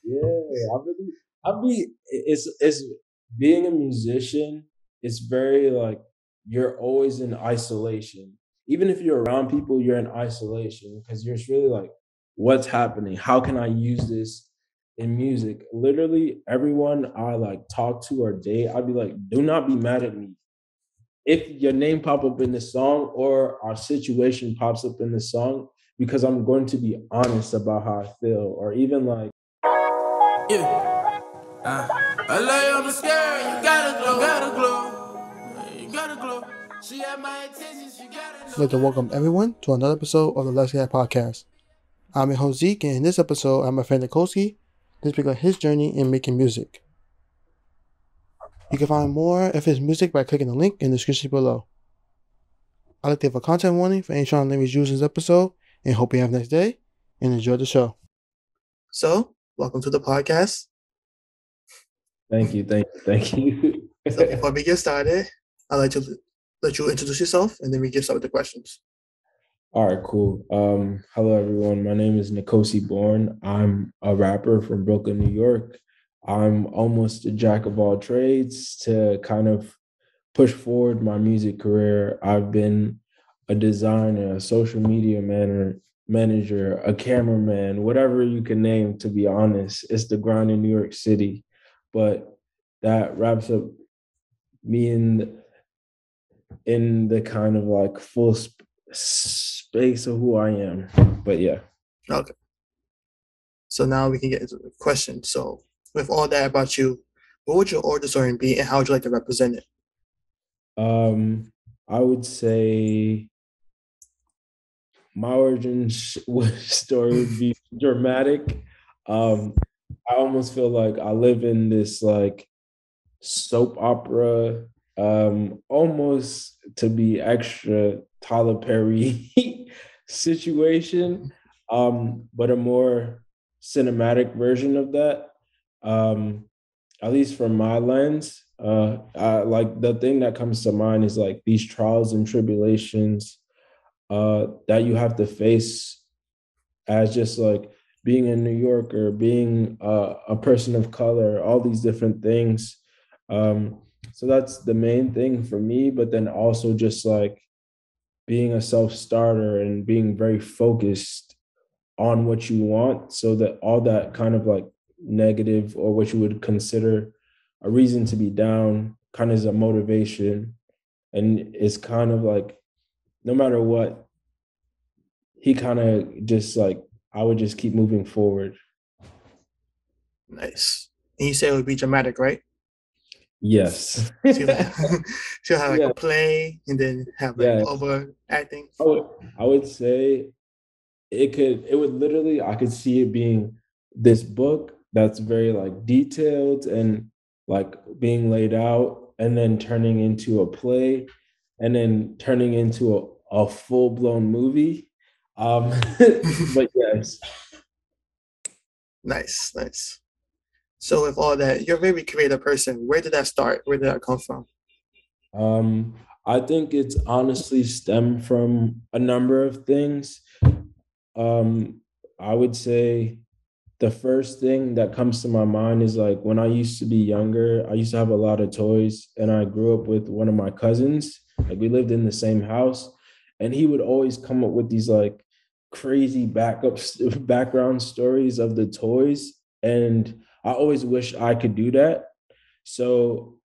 Yeah, it's being a musician, it's very like you're always in isolation. Even if you're around people, you're in isolation because you're just really like, what's happening? How can I use this in music? Literally everyone I like talk to or date, I'd be like, do not be mad at me. If your name pop up in the song or our situation pops up in the song, because I'm going to be honest about how I feel, or even like Yeah. I lay on the scare, you gotta glow. You gotta glow. She had my attention, she gotta know. I'd like to welcome everyone to another episode of the Let's Get Podcast. I'm your host Zeke, and in this episode, I'm a friend Nkosi to speak on his journey in making music. You can find more of his music by clicking the link in the description below. I'd like to give a content warning for any strong language used in this episode, and hope you have a nice day and enjoy the show. So, welcome to the podcast. thank you. So, before we get started, I'd like to let you introduce yourself, and then we get started with the questions. All right, cool. Hello everyone. My name is Nkosi Bourne. I'm a rapper from Brooklyn, New York. I'm almost a jack of all trades. To kind of push forward my music career, I've been a designer, a social media manager, a cameraman, whatever you can name, to be honest. It's the grind in New York City. But that wraps up me in the kind of like full space of who I am. But yeah. Okay. So now we can get into the question. So, with all that about you, what would your origin story be, and how would you like to represent it? I would say my origin story would be dramatic. I almost feel like I live in this like soap opera, almost to be extra Tyler Perry situation, but a more cinematic version of that. At least from my lens, like the thing that comes to mind is like these trials and tribulations that you have to face as just like being a New Yorker, being a person of color, all these different things. So that's the main thing for me, but then also just like being a self-starter and being very focused on what you want, so that all that kind of like negative or what you would consider a reason to be down kind of is a motivation. And it's kind of like no matter what, he kind of just like, I would just keep moving forward. Nice. And you say it would be dramatic, right? Yes. She'll have like Yeah. a play and then have like overacting. I would say it would literally, I could see it being this book that's very like detailed and like being laid out, and then turning into a play, and then turning into a full-blown movie. But yes. Nice. So with all that, you're a very creative person. Where did that start? Where did that come from? I think it's honestly stemmed from a number of things. I would say the first thing that comes to my mind is like when I used to be younger, I used to have a lot of toys, and I grew up with one of my cousins. Like we lived in the same house, and he would always come up with these like crazy background stories of the toys. And I always wish I could do that. So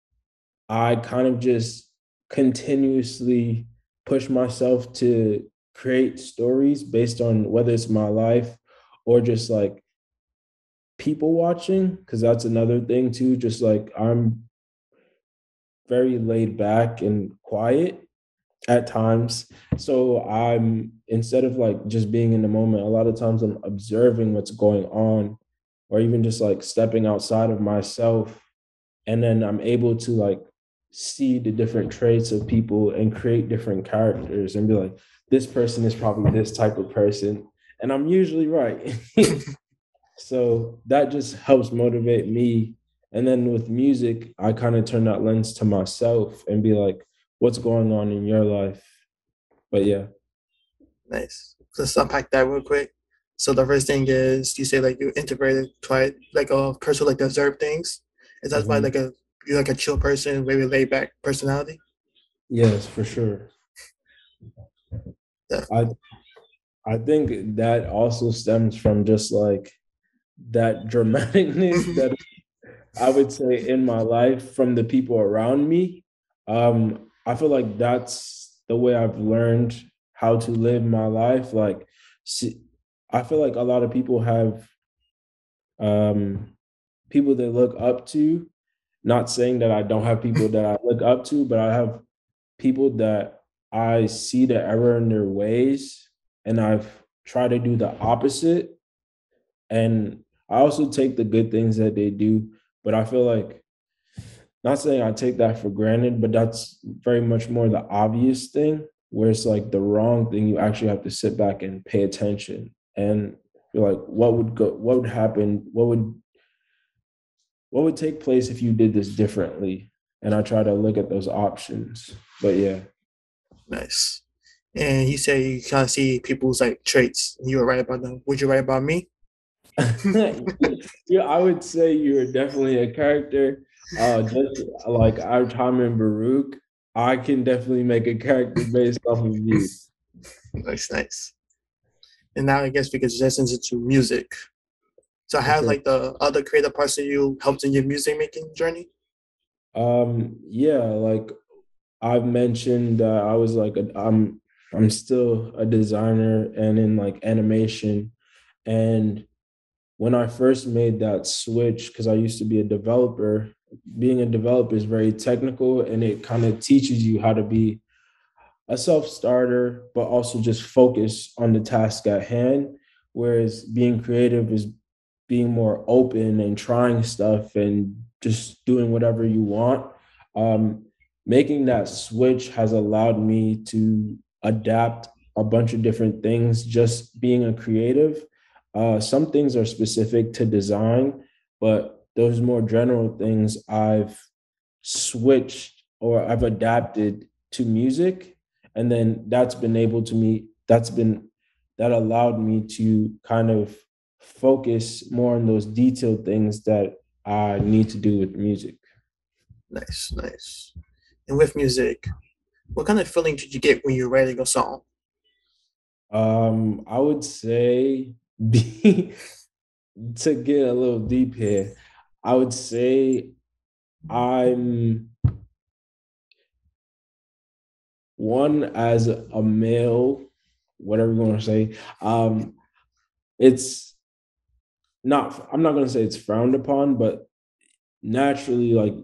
I kind of just continuously push myself to create stories based on whether it's my life or just like people watching, because that's another thing too. Just like I'm very laid back and quiet at times. So I'm, instead of like just being in the moment, a lot of times I'm observing what's going on, or even just like stepping outside of myself. And then I'm able to like see the different traits of people and create different characters and be like, this person is probably this type of person. And I'm usually right. So that just helps motivate me. And then with music, I kind of turn that lens to myself and be like, what's going on in your life? But yeah. Nice. Let's unpack that real quick. So the first thing is you say like you introverted, try like a person like to observe things. Is that why Mhm. like you're like a chill person, very laid back personality? Yes, for sure. I Definitely. I think that also stems from just like that dramaticness Mhm. that I would say in my life from the people around me. I feel like that's the way I've learned how to live my life. Like, see, I feel like a lot of people have people they look up to. Not saying that I don't have people that I look up to, but I have people that I see the error in their ways, and I've tried to do the opposite. And I also take the good things that they do, but I feel like not saying I take that for granted, but that's very much more the obvious thing, where it's like the wrong thing. You actually have to sit back and pay attention and you're like, what would happen? What would take place if you did this differently? And I try to look at those options. But yeah. Nice. And you say you kind of see people's like traits. And you were right about them. Would you write about me? Yeah, I would say you're definitely a character. Just like our time in Baruch, I can definitely make a character based off of you. Nice, nice. And now I guess we could just into music. So For have sure. like the other creative parts of you helped in your music making journey? Yeah, like I've mentioned that I was like I'm still a designer and in like animation. And when I first made that switch, because I used to be a developer, being a developer is very technical and it kind of teaches you how to be a self-starter, but also just focus on the task at hand. Whereas being creative is being more open and trying stuff and just doing whatever you want. Um, Making that switch has allowed me to adapt a bunch of different things, just being a creative. Some things are specific to design, but those more general things I've switched or I've adapted to music. And then that allowed me to kind of focus more on those detailed things that I need to do with music. Nice, nice. And with music, what kind of feeling did you get when you're writing a song? I would say be, to get a little deep here, I would say I'm one as a male, whatever you want to say. It's not I'm not gonna say it's frowned upon, but naturally, like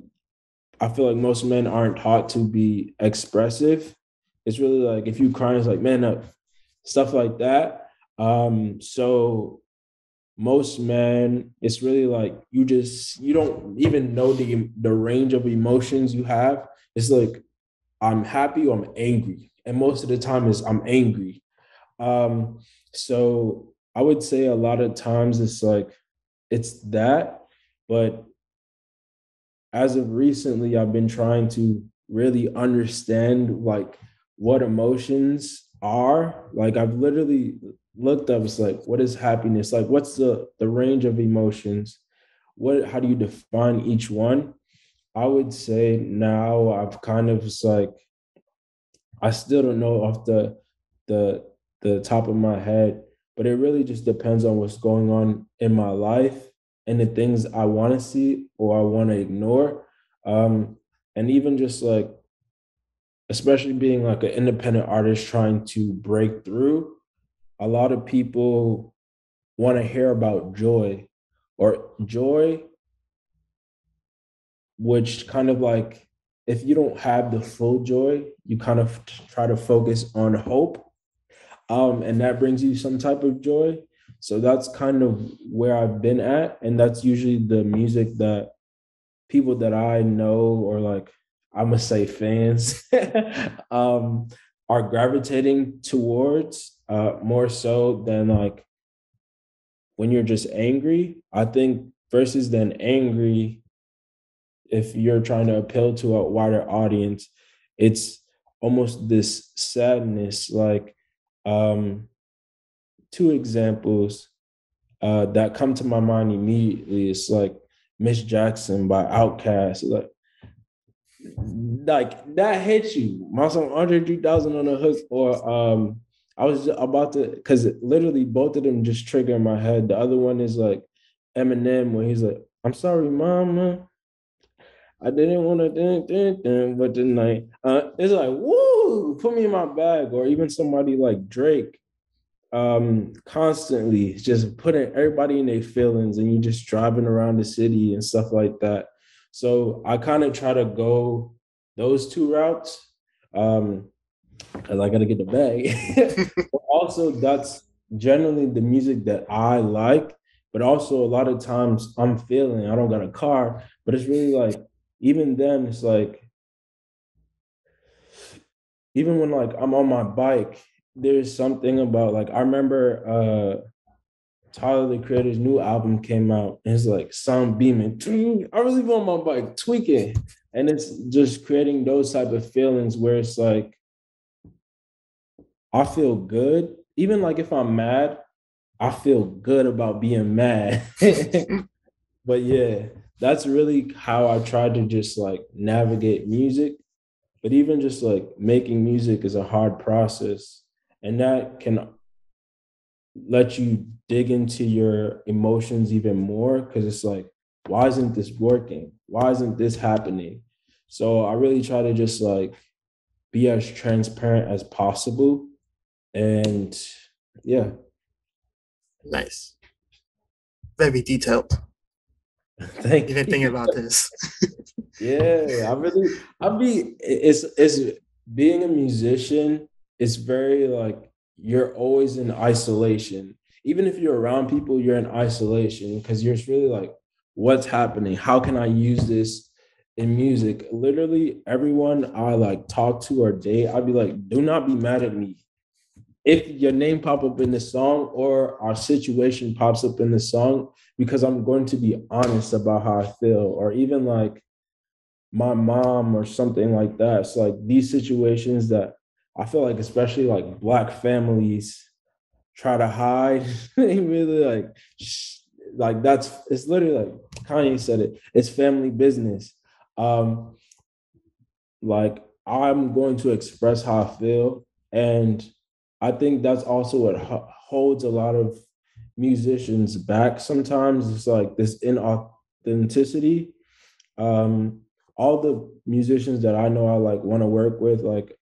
I feel like most men aren't taught to be expressive. It's really like if you cry, it's like man up, stuff like that. So most men, it's really like you don't even know the range of emotions you have. It's like I'm happy or I'm angry, and most of the time is I'm angry. Um, so I would say a lot of times it's like it's that, but as of recently, I've been trying to really understand like what emotions are. Like I've literally looked up, it's like, what is happiness? Like, what's the range of emotions? How do you define each one? I would say now I've kind of it's like I still don't know off the the top of my head, but it really just depends on what's going on in my life and the things I want to see or I want to ignore. And even just like, especially being like an independent artist trying to break through, a lot of people want to hear about joy or joy, which kind of like if you don't have the full joy, you kind of try to focus on hope, and that brings you some type of joy. So that's kind of where I've been at, and that's usually the music that people that I know or like I'm gonna say fans um, are gravitating towards more so than like when you're just angry. I think versus than angry, if you're trying to appeal to a wider audience, it's almost this sadness, like um, two examples that come to my mind immediately. It's like Miss Jackson by Outkast. Like that hits you. My song 103,000 on the hook, or I was about to, because literally both of them just trigger in my head. The other one is like Eminem, when he's like, "I'm sorry, mama, I didn't want to, but tonight." It's like, woo, put me in my bag. Or even somebody like Drake, constantly just putting everybody in their feelings, and you just driving around the city and stuff like that. So I kind of try to go those two routes, because I gotta get the bag. But also, that's generally the music that I like. But also, a lot of times I'm feeling I don't got a car, but it's really like, even then, it's like, even when like I'm on my bike, there's something about, like, I remember Tyler the Creator's new album came out, and it's like sound beaming. I really be on my bike tweaking. And it's just creating those type of feelings where it's like I feel good. Even like if I'm mad, I feel good about being mad. But yeah, that's really how I try to just like navigate music. But even just like making music is a hard process. And that can let you dig into your emotions even more, because it's like, why isn't this working? Why isn't this happening? So I really try to just like be as transparent as possible. And yeah. Nice. Very detailed. Thank Even thinking you. about this. Yeah, it's being a musician, it's very like you're always in isolation. Even if you're around people, you're in isolation, because you're just really like, what's happening? How can I use this in music? Literally everyone I like talk to or date, I'd be like, do not be mad at me if your name pop up in the song or our situation pops up in the song, because I'm going to be honest about how I feel. Or even like my mom or something like that. So like these situations that I feel like, especially like Black families try to hide, they really like that's, it's literally like Kanye said it, it's family business. Um, like I'm going to express how I feel, and I think that's also what holds a lot of musicians back sometimes. It's like this inauthenticity. um all the musicians that I know I like want to work with, like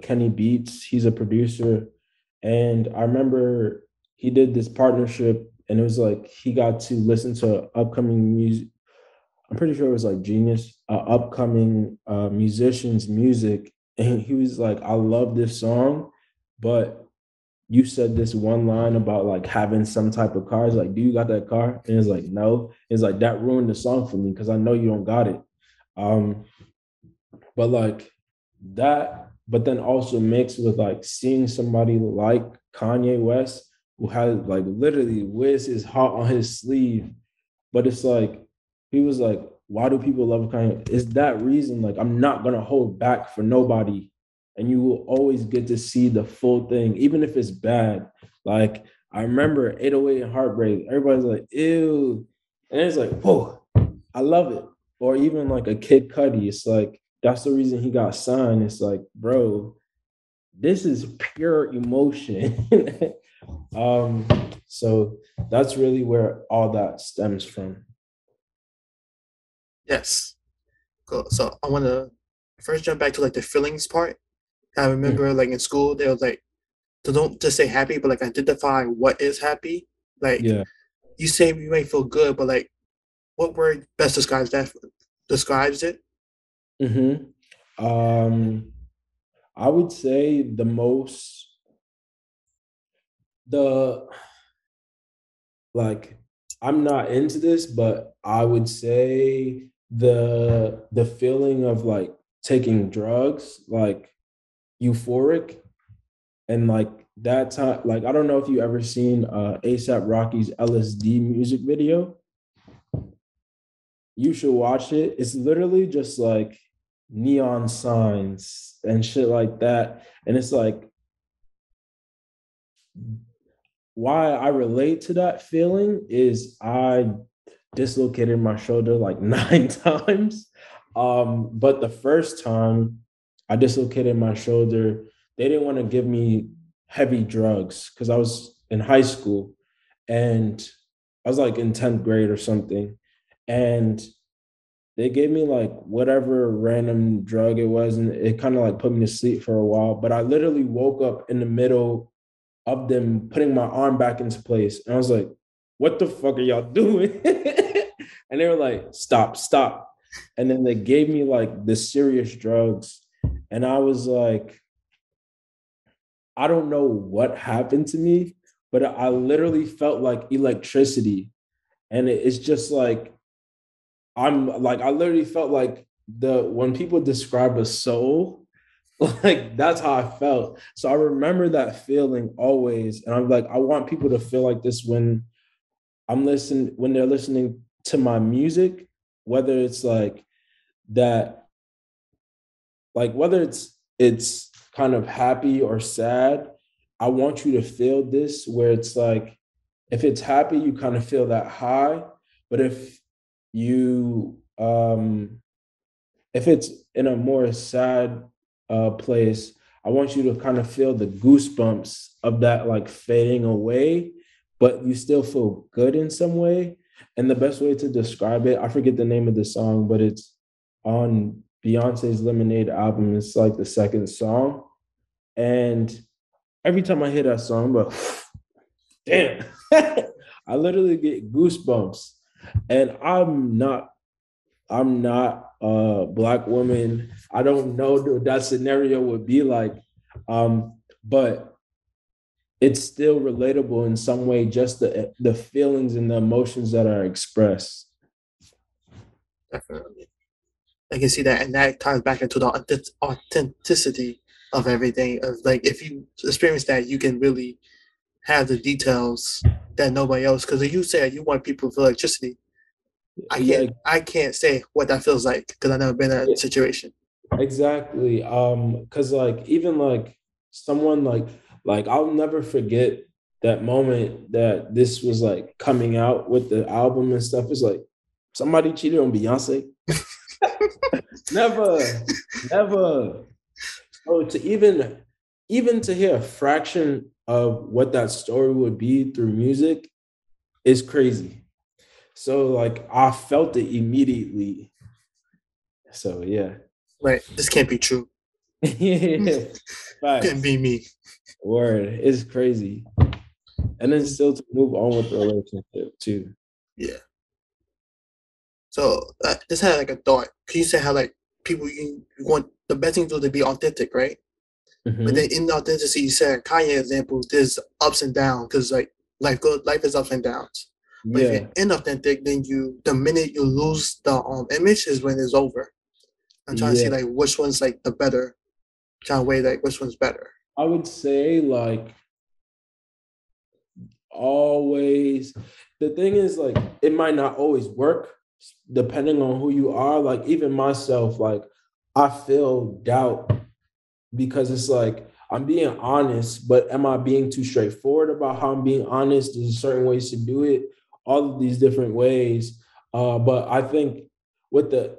Kenny Beats, he's a producer, and I remember he did this partnership, and it was like he got to listen to upcoming music. I'm pretty sure it was like Genius, upcoming musicians' music, and he was like, "I love this song, but you said this one line about like having some type of car. It's like, do you got that car?" And it's like, no. It's like, that ruined the song for me because I know you don't got it. Um, but like that, but then also mixed with like seeing somebody like Kanye West, who has like literally wears his heart on his sleeve. But it's like, he was like, why do people love Kanye? Is that reason? Like, I'm not gonna hold back for nobody. And you will always get to see the full thing, even if it's bad. Like, I remember 808 and Heartbreak. Everybody's like, ew. And it's like, whoa, I love it. Or even like a Kid Cudi. It's like, that's the reason he got signed. It's like, bro, this is pure emotion. um, so that's really where all that stems from. Yes. Cool. So I want to first jump back to like the feelings part. I Mm, remember like in school, they was like, so don't just say happy, but like identify what is happy. Like yeah. you say you may feel good, but like what word best describes that? Describes it? Hmm. Um, I would say the like, I'm not into this, but I would say the feeling of like taking drugs, like euphoric, and like that time, like I don't know if you ever seen ASAP Rocky's LSD music video. You should watch it. It's literally just like neon signs and shit like that. And it's like why I relate to that feeling is I dislocated my shoulder like 9 times. But the first time I dislocated my shoulder, they didn't want to give me heavy drugs because I was in high school and I was like in 10th grade or something. And they gave me like whatever random drug it was, and it kind of like put me to sleep for a while. But I literally woke up in the middle of them putting my arm back into place. And I was like, what the fuck are y'all doing? And they were like, stop, stop. And then they gave me like the serious drugs. And I was like, I don't know what happened to me, but I literally felt like electricity. And it's just like, I literally felt like when people describe a soul, like that's how I felt. So I remember that feeling always. And I'm like, I want people to feel like this when they're listening to my music, whether it's like that, like whether it's kind of happy or sad. I want you to feel this where it's like, if it's happy, you kind of feel that high. But you if it's in a more sad place, I want you to kind of feel the goosebumps of that like fading away, but you still feel good in some way. And the best way to describe it, I forget the name of the song, but it's on Beyonce's Lemonade album. It's like the second song. And every time I hear that song, I'm like, damn, I literally get goosebumps. And I'm not a black woman. I don't know what that scenario would be like. But it's still relatable in some way, just the feelings and the emotions that are expressed. Definitely. I can see that, and that ties back into the authenticity of everything. Of like, if you experience that, you can really have the details that nobody else. Because you said you want people to feel electricity. Yeah, I can't say what that feels like because I've never been in that yeah, situation. exactly. Because like even like someone like I'll never forget that moment that this was like coming out with the album and stuff. It's like somebody cheated on Beyonce. Never, never. So to even to hear a fraction of what that story would be through music is crazy. So like I felt it immediately. So yeah. Right, this can't be true. Yeah. Couldn't Facts. be me. Word. It's crazy. And then still to move on with the relationship too. Yeah. So this had like a thought. Can you say how like people you want the best thing to do to be authentic, right? But then Mm-hmm. in the authenticity, you said Kanye example, there's ups and downs because like life is ups and downs. But if you're Yeah. inauthentic, then the minute you lose the image is when it's over. I'm trying to see Yeah. like which one's like the better, trying to weigh like which one's better. I would say like always the thing is like it might not always work depending on who you are. Like even myself, like I feel doubt because it's like I'm being honest, but am I being too straightforward about how I'm being honest? There's certain ways to do it, all of these different ways. But I think with the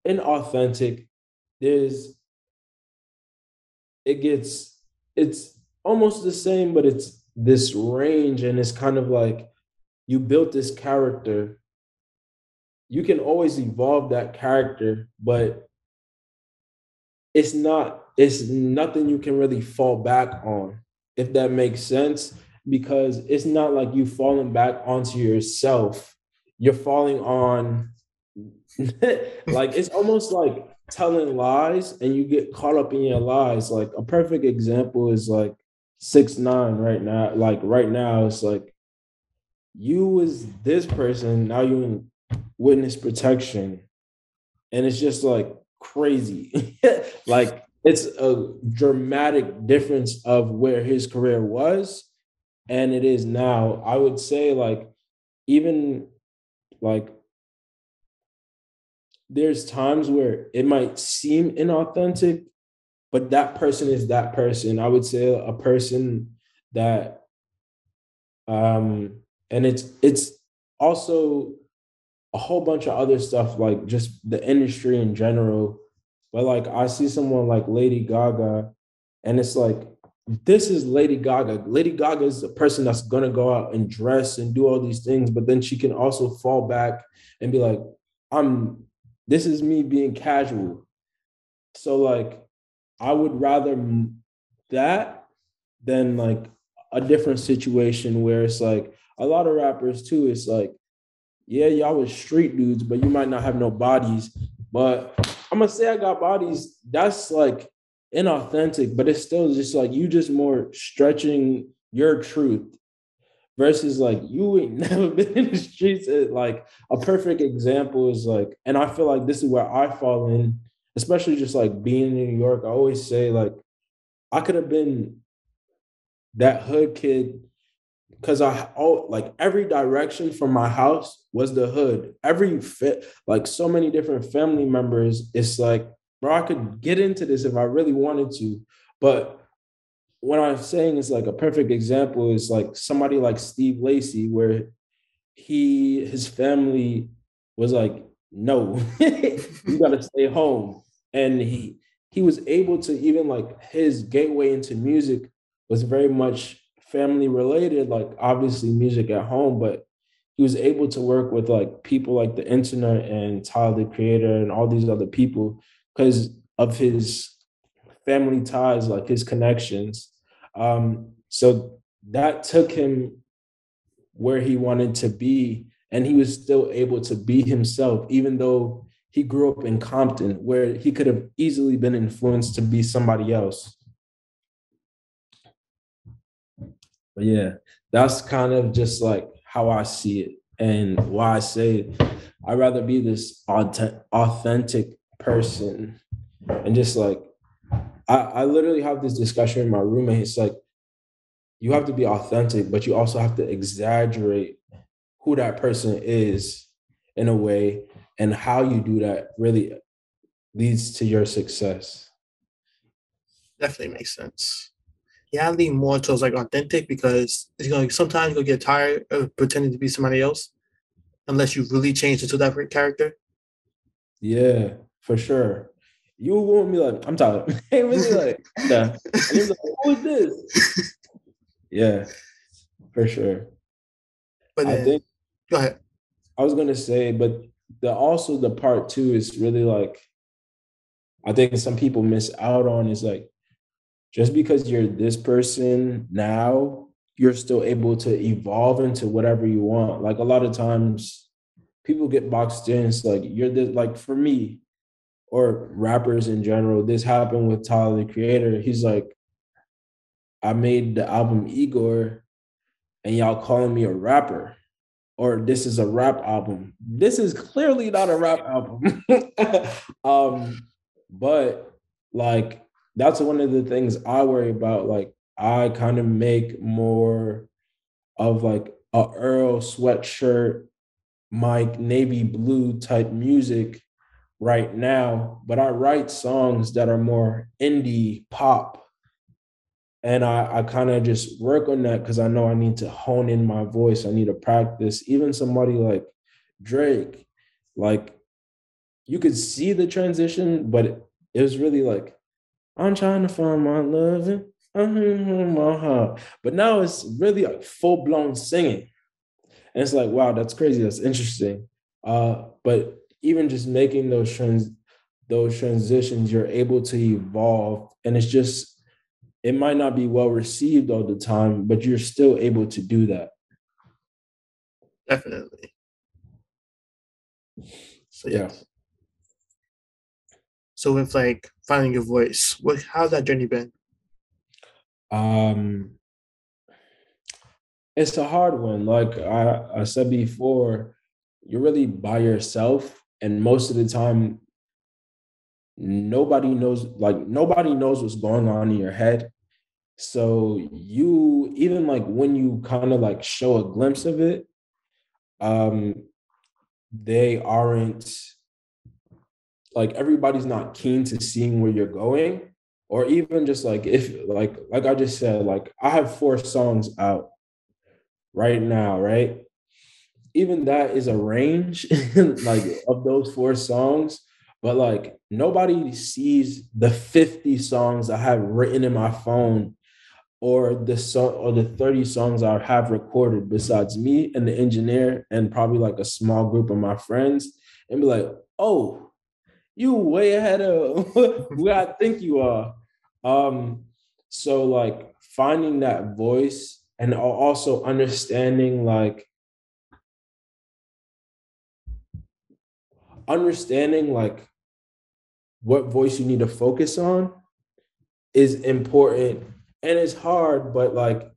inauthentic, there's it gets it's almost the same, but it's this range, and it's kind of like you built this character. You can always evolve that character, but it's nothing you can really fall back on, if that makes sense, because it's not like you falling back onto yourself. You're falling on like it's almost like telling lies and you get caught up in your lies. Like a perfect example is like 6ix9ine right now. Like right now, it's like you was this person, now you in witness protection, and it's just like crazy. Like it's a dramatic difference of where his career was and it is now. I would say like even like there's times where it might seem inauthentic, but that person is that person. I would say a person that And it's also a whole bunch of other stuff, like just the industry in general. But like I see someone like Lady Gaga, and it's like, this is Lady Gaga. Lady Gaga is a person that's gonna go out and dress and do all these things, but then she can also fall back and be like, I'm this is me being casual. So like I would rather that than like a different situation where it's like a lot of rappers too. It's like, yeah, y'all was street dudes, but you might not have no bodies. But I'm gonna say I got bodies. That's like inauthentic, but it's still just like you just more stretching your truth versus like you ain't never been in the streets. Like a perfect example is like, and I feel like this is where I fall in, especially just like being in New York. I always say like I could have been that hood kid because like every direction from my house was the hood. Every fit, like so many different family members. It's like, bro, I could get into this if I really wanted to. But what I'm saying is like a perfect example is like somebody like Steve Lacy, where his family was like, no, you gotta stay home. And he was able to, even like his gateway into music was very much family related, like obviously music at home, but he was able to work with like people like the internet and Tyler the Creator and all these other people because of his family ties, like his connections. So that took him where he wanted to be, and he was still able to be himself, even though he grew up in Compton, where he could have easily been influenced to be somebody else. But yeah, that's kind of just like how I see it and why I say I'd rather be this authentic person and just like I literally have this discussion with my roommate. It's like you have to be authentic, but you also have to exaggerate who that person is in a way, and how you do that really leads to your success. Definitely makes sense. Yeah, I lean more towards like authentic because it's going sometimes you'll get tired of pretending to be somebody else unless you really change into that character. Yeah, for sure. You won't be like, I'm tired. Hey, really like, nah. And you're like, who is this? Yeah, for sure. But I then think go ahead. I was gonna say, but the part two is really like I think some people miss out on is like just because you're this person now, you're still able to evolve into whatever you want. Like a lot of times people get boxed in. It's like you're this, like for me, or rappers in general, this happened with Tyler the Creator. He's like, I made the album Igor and y'all calling me a rapper. Or this is a rap album. This is clearly not a rap album. But like that's one of the things I worry about. Like I kind of make more of like a Earl sweatshirt, Mike navy blue type music right now, but I write songs that are more indie pop. And I kind of just work on that because I know I need to hone in my voice. I need to practice. Even somebody like Drake, like you could see the transition, but it was really like, I'm trying to find my love and I'm in my heart. But now it's really like full blown singing. And it's like, wow, that's crazy. That's interesting. But even just making those transitions, you're able to evolve. And it's just, it might not be well received all the time, but you're still able to do that. Definitely. So Yeah. yes. So with like finding your voice, how's that journey been? Um, it's a hard one. Like I said before, you're really by yourself. And most of the time, nobody knows what's going on in your head. So you, even like when you kind of like show a glimpse of it, um, they aren't like everybody's not keen to seeing where you're going. Or even just like if like I just said, like I have 4 songs out. right now, right? Even that is a range like of those 4 songs, but like nobody sees the 50 songs I have written in my phone or the song or the 30 songs I have recorded besides me and the engineer and probably like a small group of my friends and be like, oh, you way ahead of where I think you are. Um, so like finding that voice and also understanding like what voice you need to focus on is important and it's hard, but like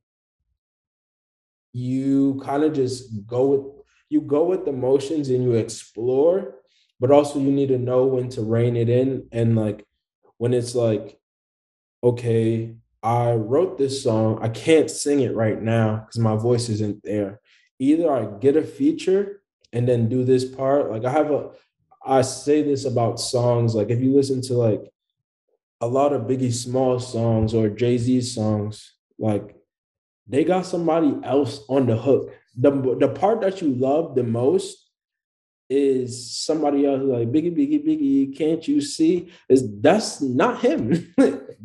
you kind of just go with the motions and you explore, but also you need to know when to rein it in and like when it's like, okay, I wrote this song, I can't sing it right now because my voice isn't there. Either I get a feature and then do this part. Like I say this about songs. Like if you listen to like a lot of Biggie Small songs or Jay-Z songs, like they got somebody else on the hook. The part that you love the most is somebody else like Biggie, Biggie, Biggie, can't you see? That's not him.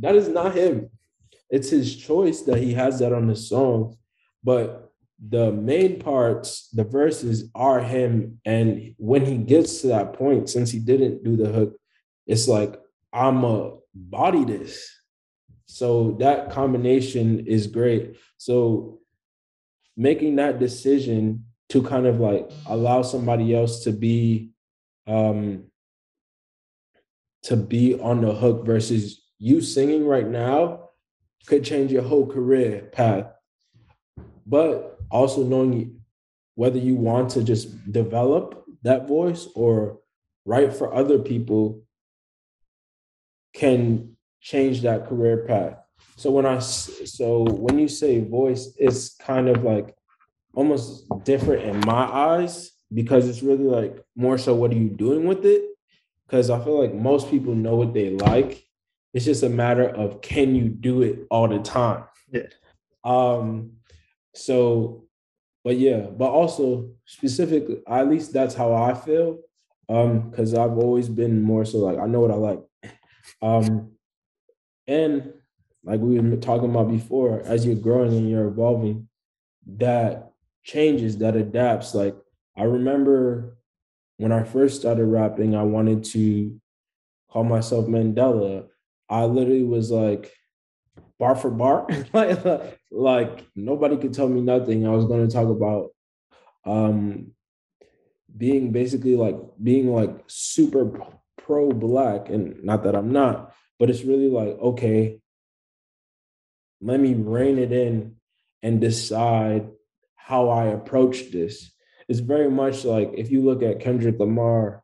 That is not him. It's his choice that he has that on the song. But the main parts, the verses are him. And when he gets to that point, since he didn't do the hook, it's like, I'm a body this. So that combination is great. So making that decision to kind of like allow somebody else um to be on the hook versus you singing right now could change your whole career path. But also knowing whether you want to just develop that voice or write for other people can change that career path. So when you say voice, it's kind of like almost different in my eyes because it's really like more so what are you doing with it? Because I feel like most people know what they like. It's just a matter of can you do it all the time? Yeah. Um, so, but yeah, but also specifically, at least that's how I feel. Because I've always been more so like I know what I like. Um, and like we were talking about before, as you're growing and you're evolving, that changes, that adapts. Like I remember when I first started rapping, I wanted to call myself Mandela. I literally was like bar for bar, like nobody could tell me nothing. I was going to talk about um, being like super pro black, and not that I'm not, but it's really like okay, let me rein it in and decide how I approach this. It's very much like if you look at Kendrick Lamar,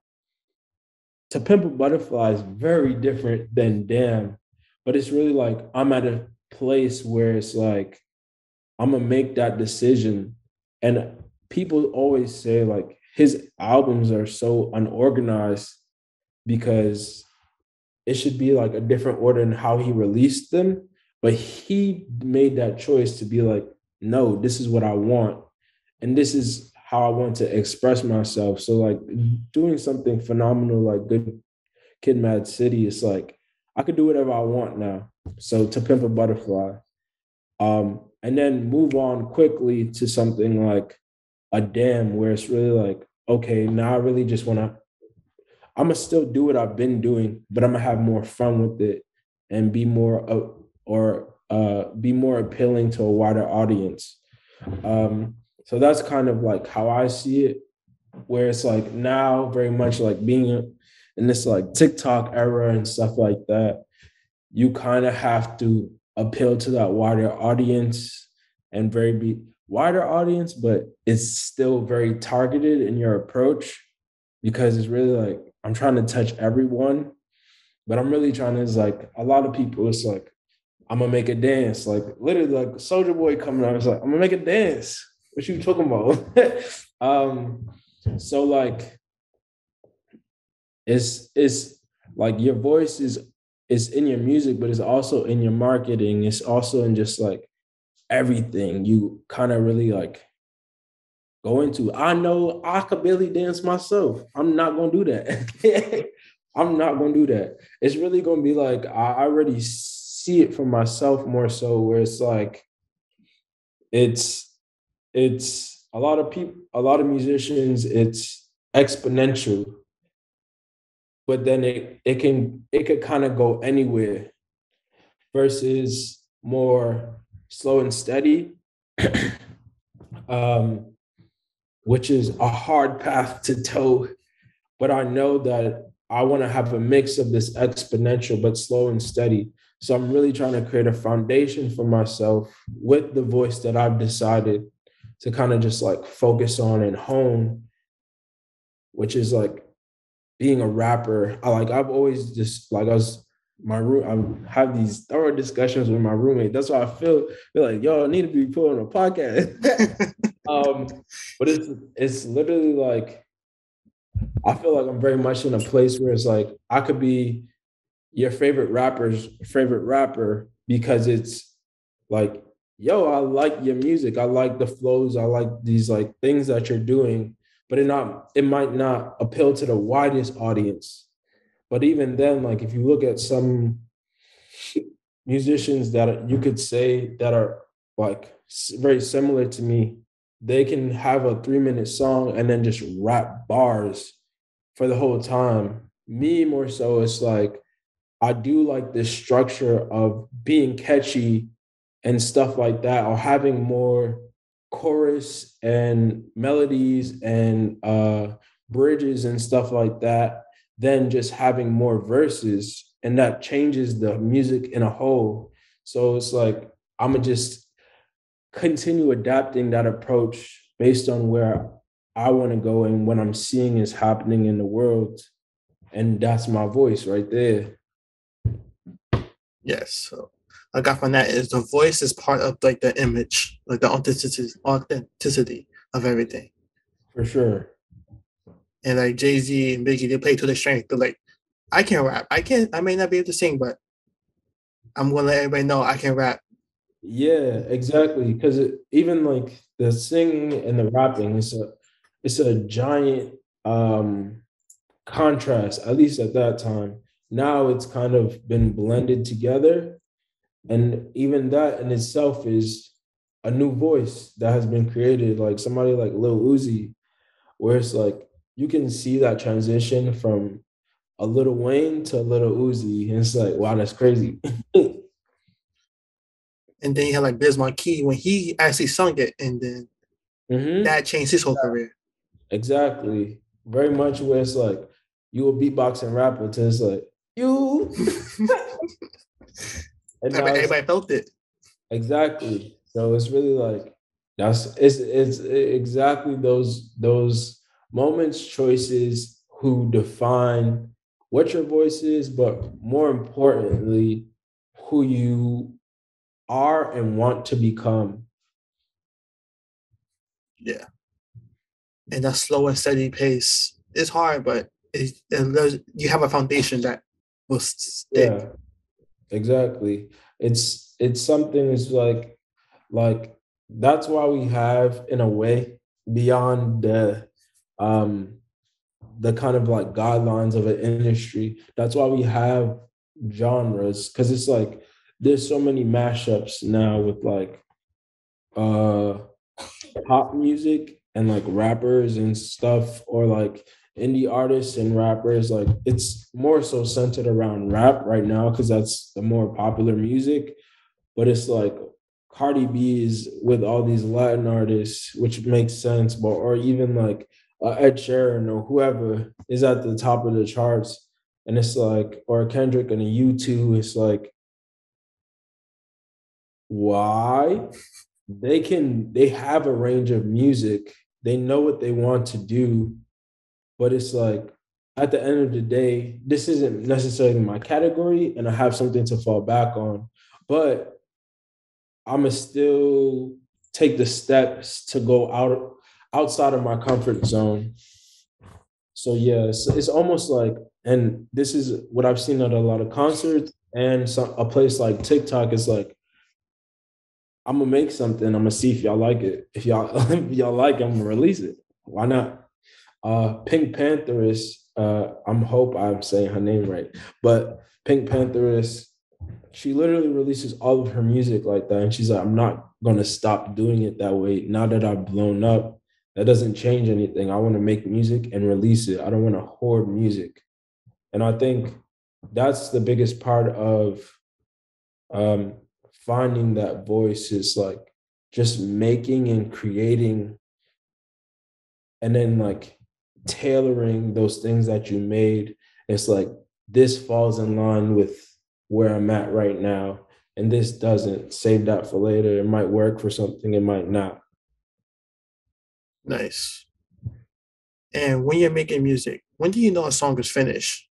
To Pimp a Butterfly is very different than Damn, but it's really like I'm at a place where it's like I'm gonna make that decision. And people always say like his albums are so unorganized because it should be like a different order in how he released them. But he made that choice to be like, no, this is what I want. And this is how I want to express myself. So like doing something phenomenal like Good Kid, Mad City, it's like I could do whatever I want now. So To Pimp a Butterfly. And then move on quickly to something like a Damn, where it's really like, okay, now I really just want to I'm gonna still do what I've been doing, but I'm gonna have more fun with it and be more appealing to a wider audience. So that's kind of like how I see it, where it's like now very much like being in this like TikTok era and stuff like that. You kind of have to appeal to that wider audience and very be wider audience, but it's still very targeted in your approach because it's really like I'm trying to touch everyone, but I'm really trying to, it's like a lot of people, it's like, I'm gonna make a dance. Like literally like Soldier Boy coming out, it's like, I'm gonna make a dance. What you talking about? So like it's like your voice is in your music, but it's also in your marketing. It's also in just like everything. You kind of really like go into. I know I could barely dance myself. I'm not gonna do that. I'm not gonna do that. It's really gonna be like I already see it for myself more so where it's like it's it's a lot of people, a lot of musicians, it's exponential, but then it could kind of go anywhere versus more slow and steady, um, which is a hard path to toe. But I know that I want to have a mix of this exponential but slow and steady. So I'm really trying to create a foundation for myself with the voice that I've decided to kind of just like focus on and hone, which is like being a rapper. I've always just like I was my room. I have these thorough discussions with my roommate. That's why I feel like yo, I need to be put on a podcast. But it's literally like I feel like I'm very much in a place where it's like I could be your favorite rapper's favorite rapper because it's like, yo, I like your music. I like the flows. I like these like things that you're doing, but it might not appeal to the widest audience. But even then, like if you look at some musicians that you could say that are like very similar to me, they can have a 3 minute song and then just rap bars for the whole time. Me more so, it's like I do like this structure of being catchy and stuff like that, or having more chorus and melodies and bridges and stuff like that than just having more verses. And that changes the music in a whole. So it's like I'm gonna just continue adapting that approach based on where I want to go and what I'm seeing is happening in the world. And that's my voice right there. Yes. So I got from that is the voice is part of like the image, like the authenticity of everything. For sure. And like Jay-Z and Biggie, they play to the strength. They're like, I can rap. I may not be able to sing, but I'm gonna let everybody know I can rap. Yeah, exactly. Because even like the singing and the rapping, it's a giant contrast. At least at that time. Now it's kind of been blended together, and even that in itself is a new voice that has been created. Like somebody like Lil Uzi, where it's like you can see that transition from a Lil Wayne to a Lil Uzi, and it's like wow, that's crazy. And then you have like Biz Markie when he actually sung it, and then that changed his whole career. Exactly. Very much where it's like you a beatboxing rapper to it's like you and now Everybody felt it. exactly. So it's really like it's exactly those moments, choices who define what your voice is, but more importantly, who you are and want to become. Yeah. And that slow and steady pace is hard, but you have a foundation that will stick. Yeah, exactly. It's something it's like that's why we have in a way beyond the kind of like guidelines of an industry. That's why we have genres because it's like there's so many mashups now with like uh pop music and like rappers and stuff or like indie artists and rappers. Like it's more so centered around rap right now because that's the more popular music, but it's like Cardi B is with all these Latin artists, which makes sense, but or even like Ed Sheeran or whoever is at the top of the charts, and it's like or Kendrick and a U2. It's like why they have a range of music, they know what they want to do, but it's like at the end of the day, this isn't necessarily my category, and I have something to fall back on, but I'm gonna still take the steps to go outside of my comfort zone. So yeah, it's almost like, and this is what I've seen at a lot of concerts and a place like TikTok is like I'm gonna make something. I'm gonna see if y'all like it. If y'all if y'all like it, I'm gonna release it. Why not? Pink Panther is I'm hope I'm saying her name right, but Pink Panther is she literally releases all of her music like that, and she's like, I'm not gonna stop doing it that way. Now that I've blown up, that doesn't change anything. I want to make music and release it. I don't want to hoard music, and I think that's the biggest part of um, finding that voice is like just making and creating and then like tailoring those things that you made. It's like this falls in line with where I'm at right now, and this doesn't. Save that for later. It might work for something, it might not. Nice. And when you're making music, when do you know a song is finished?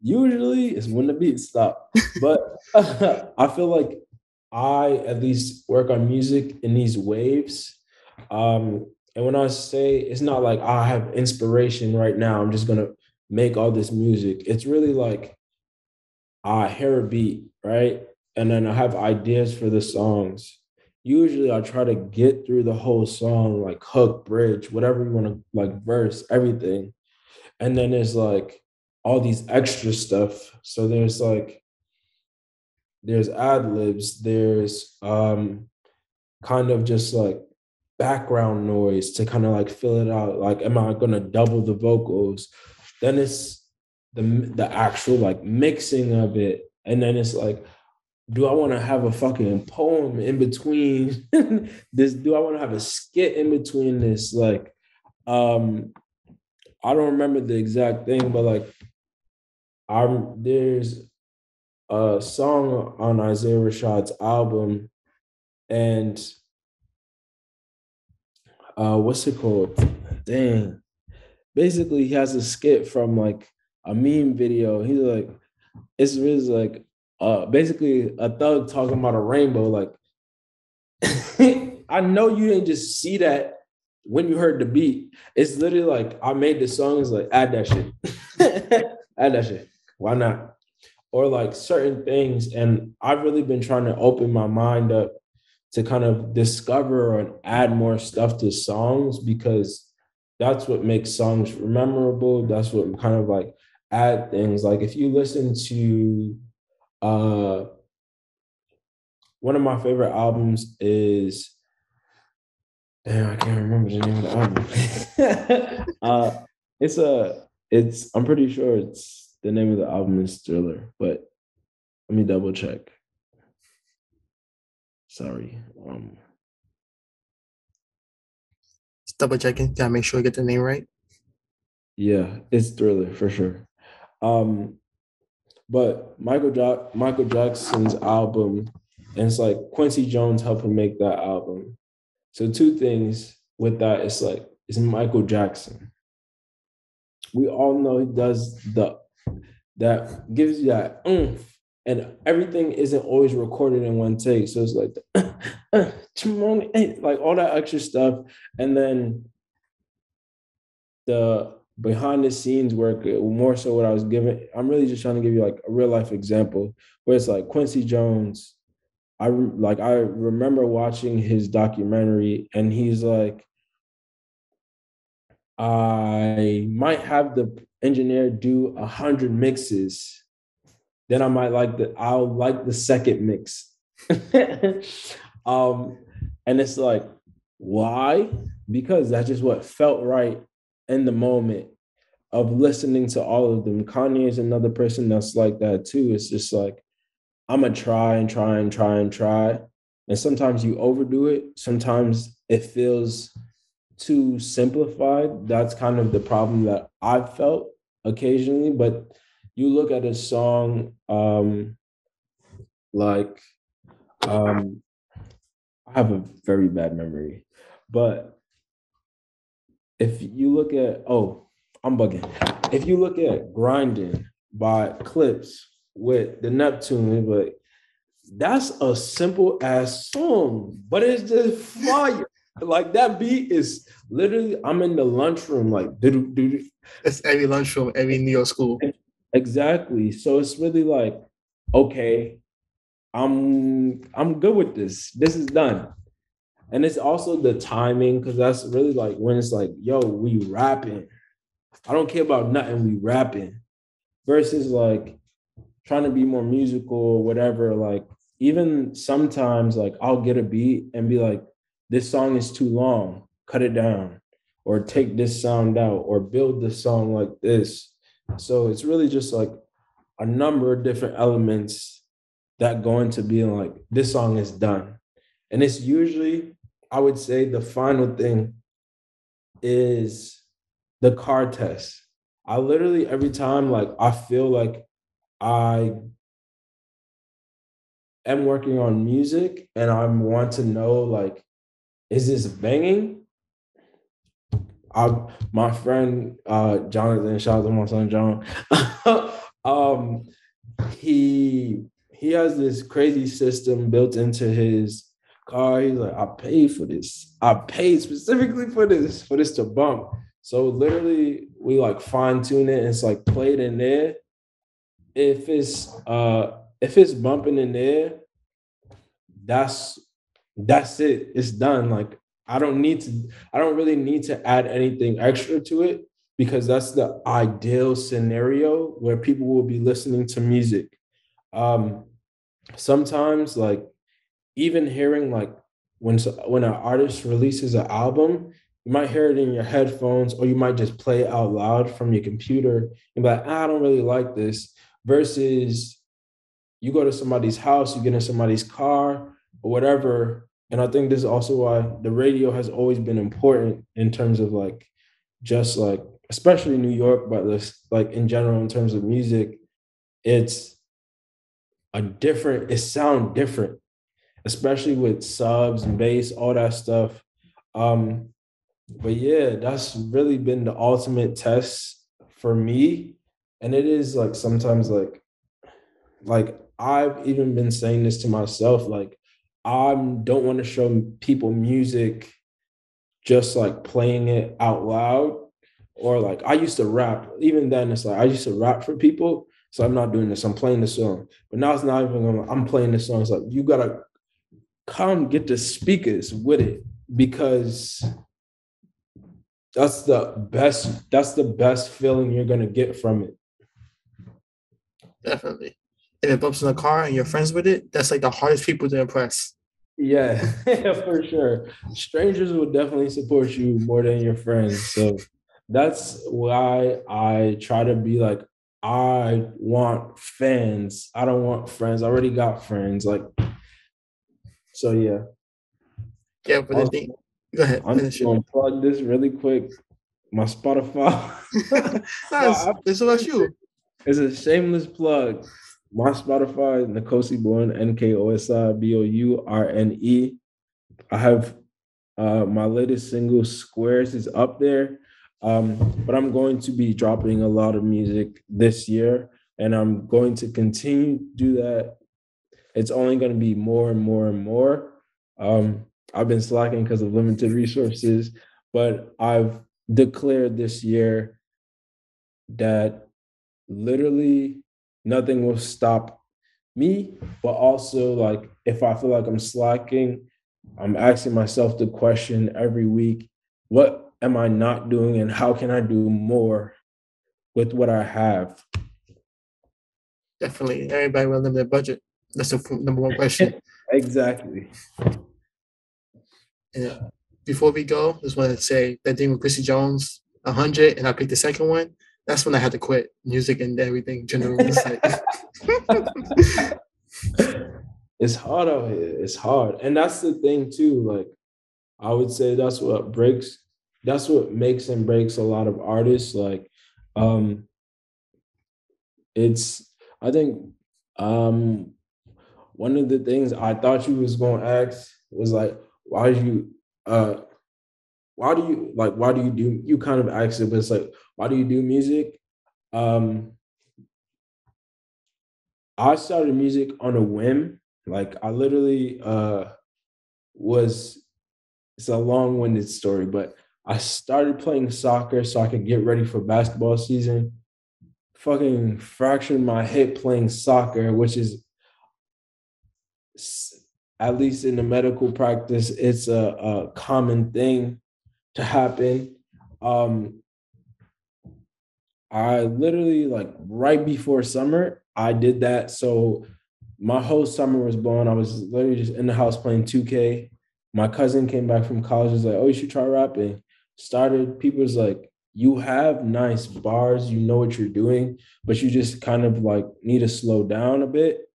Usually it's when the beat stop, but I feel like I at least work on music in these waves. And when I say it's not like I have inspiration right now, I'm just gonna make all this music. It's really like I hear a beat, right? And then I have ideas for the songs. Usually I try to get through the whole song, like hook, bridge, whatever you want to like verse, everything. And then there's like all these extra stuff. So there's ad libs, there's kind of just like background noise to kind of like fill it out. Like, am I gonna double the vocals? Then it's the actual like mixing of it, and then it's like, do I want to have a fucking poem in between this? Do I want to have a skit in between this? Like, I don't remember the exact thing, but like, there's a song on Isaiah Rashad's album, and what's it called? Dang. Basically, he has a skit from like a meme video. He's like, it's really like basically a thug talking about a rainbow. Like, I know you didn't just see that when you heard the beat. It's literally like I made the song. It's like add that shit, add that shit. Why not? Or like certain things. And I've really been trying to open my mind up to kind of discover and add more stuff to songs because that's what makes songs memorable. That's what kind of like add things. Like if you listen to uh one of my favorite albums is damn, I can't remember the name of the album. It's I'm pretty sure it's the name of the album is Thriller, but let me double check. Sorry. Just double checking. Gotta make sure I get the name right. Yeah, it's Thriller for sure. But Michael Jackson's album, and it's like Quincy Jones helped him make that album. So two things with that, it's like it's Michael Jackson. We all know he does that gives you that oomph, and everything isn't always recorded in one take. So it's like like all that extra stuff, and then the behind the scenes work more so what I was giving. I'm really just trying to give you like a real life example where it's like Quincy Jones. I remember watching his documentary, and he's like, I might have the engineer do 100 mixes. Then I'll like the second mix. um, and it's like, why? Because that's just what felt right in the moment of listening to all of them. Kanye is another person that's like that too. It's just like, I'm gonna try and try and try and try. And sometimes you overdo it. Sometimes it feels too simplified. That's kind of the problem that I've felt occasionally. But you look at a song like I have a very bad memory, but if you look at I'm bugging. If you look at Grinding by Clips with the Neptune, but that's a simple ass song, but it's just fire. Like that beat is literally, I'm in the lunchroom, like do. It's every lunchroom, every neo school. Exactly. So it's really like okay, I'm good with this. This is done. And it's also the timing, because that's really like when it's like, yo, we rapping. I don't care about nothing, we rapping. Versus like trying to be more musical or whatever. Like even sometimes like I'll get a beat and be like, this song is too long, cut it down, or take this sound out, or build the song like this. So it's really just like a number of different elements that go into being like, this song is done. And it's usually, I would say, the final thing is the car test. I literally, every time, like, I feel like I am working on music and I want to know, like, is this banging? My friend Jonathan, shout out to my son John. um, he has this crazy system built into his car. He's like, I paid for this. I paid specifically for this to bump. So literally, we like fine tune it. And it's like played in there. If it's bumping in there, that's that's it. It's done. Like I don't really need to add anything extra to it because that's the ideal scenario where people will be listening to music. Um, Sometimes like even hearing like when an artist releases an album, you might hear it in your headphones or you might just play it out loud from your computer and be like, I don't really like this. Versus you go to somebody's house, you get in somebody's car or whatever. And I think this is also why the radio has always been important in terms of like just like especially New York, but like in general in terms of music, it's it sound different, especially with subs and bass, all that stuff. Um, but yeah, that's really been the ultimate test for me. And it is like sometimes like I've even been saying this to myself, like I don't want to show people music just like playing it out loud. Or like I used to rap. Even then, it's like I used to rap for people. So I'm not doing this. I'm playing the song. But now it's not even I'm playing the song. It's like you gotta come get the speakers with it because that's the best feeling you're gonna get from it. Definitely. If it bumps in the car and you're friends with it, that's like the hardest people to impress. Yeah, for sure. Strangers will definitely support you more than your friends. So that's why I try to be like, I want fans. I don't want friends. I already got friends. Like, so yeah. Yeah, but the Also, thing, go ahead, I'm just finish it. gonna plug this really quick. My Spotify. Nice. My It's about you. It's a shameless plug. My Spotify, Nkosi Bourne, NKOSI BOURNE. I have my latest single, Squares, is up there. But I'm going to be dropping a lot of music this year, and I'm going to continue to do that. It's only going to be more and more and more. I've been slacking because of limited resources, but I've declared this year that literally nothing will stop me, but also like if I feel like I'm slacking, I'm asking myself the question every week, what am I not doing and how can I do more with what I have? Definitely. Everybody will limit their budget. That's the number one question. Exactly. And before we go, just want to say that thing with Chrissy Jones, 100, and I picked the second one. That's when I had to quit music and everything generally. It's like, It's hard out here. It's hard. And that's the thing too. Like I would say that's what makes and breaks a lot of artists. Like um it's I think um one of the things I thought you was gonna ask was like, why do you uh why do you do you kind of asked it, but it's like, why do you do music? Um I started music on a whim. Like I literally was it's a long-winded story, but I started playing soccer so I could get ready for basketball season. fucking fractured my hip playing soccer, which is, at least in the medical practice, it's a common thing to happen. Um, I literally, like, right before summer, I did that. So my whole summer was blown. I was literally just in the house playing 2K. My cousin came back from college, was like, "Oh, you should try rapping." Started, people was like, "You have nice bars, you know what you're doing, but you just kind of like need to slow down a bit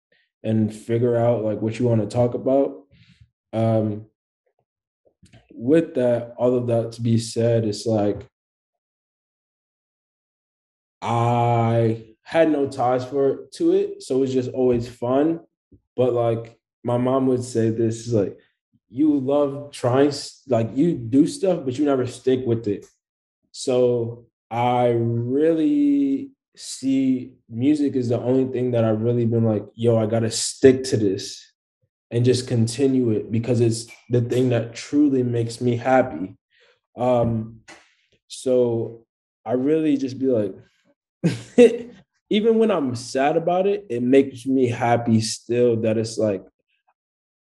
and figure out like what you want to talk about." Um, with that, all of that to be said, it's like I had no ties to it, so it was just always fun. But like my mom would say, this is like, you love trying, like you do stuff, but you never stick with it. So I really see music is the only thing that I've really been like, yo, I gotta stick to this and just continue it because it's the thing that truly makes me happy. Um, so I really just be like, even when I'm sad about it, it makes me happy still that it's like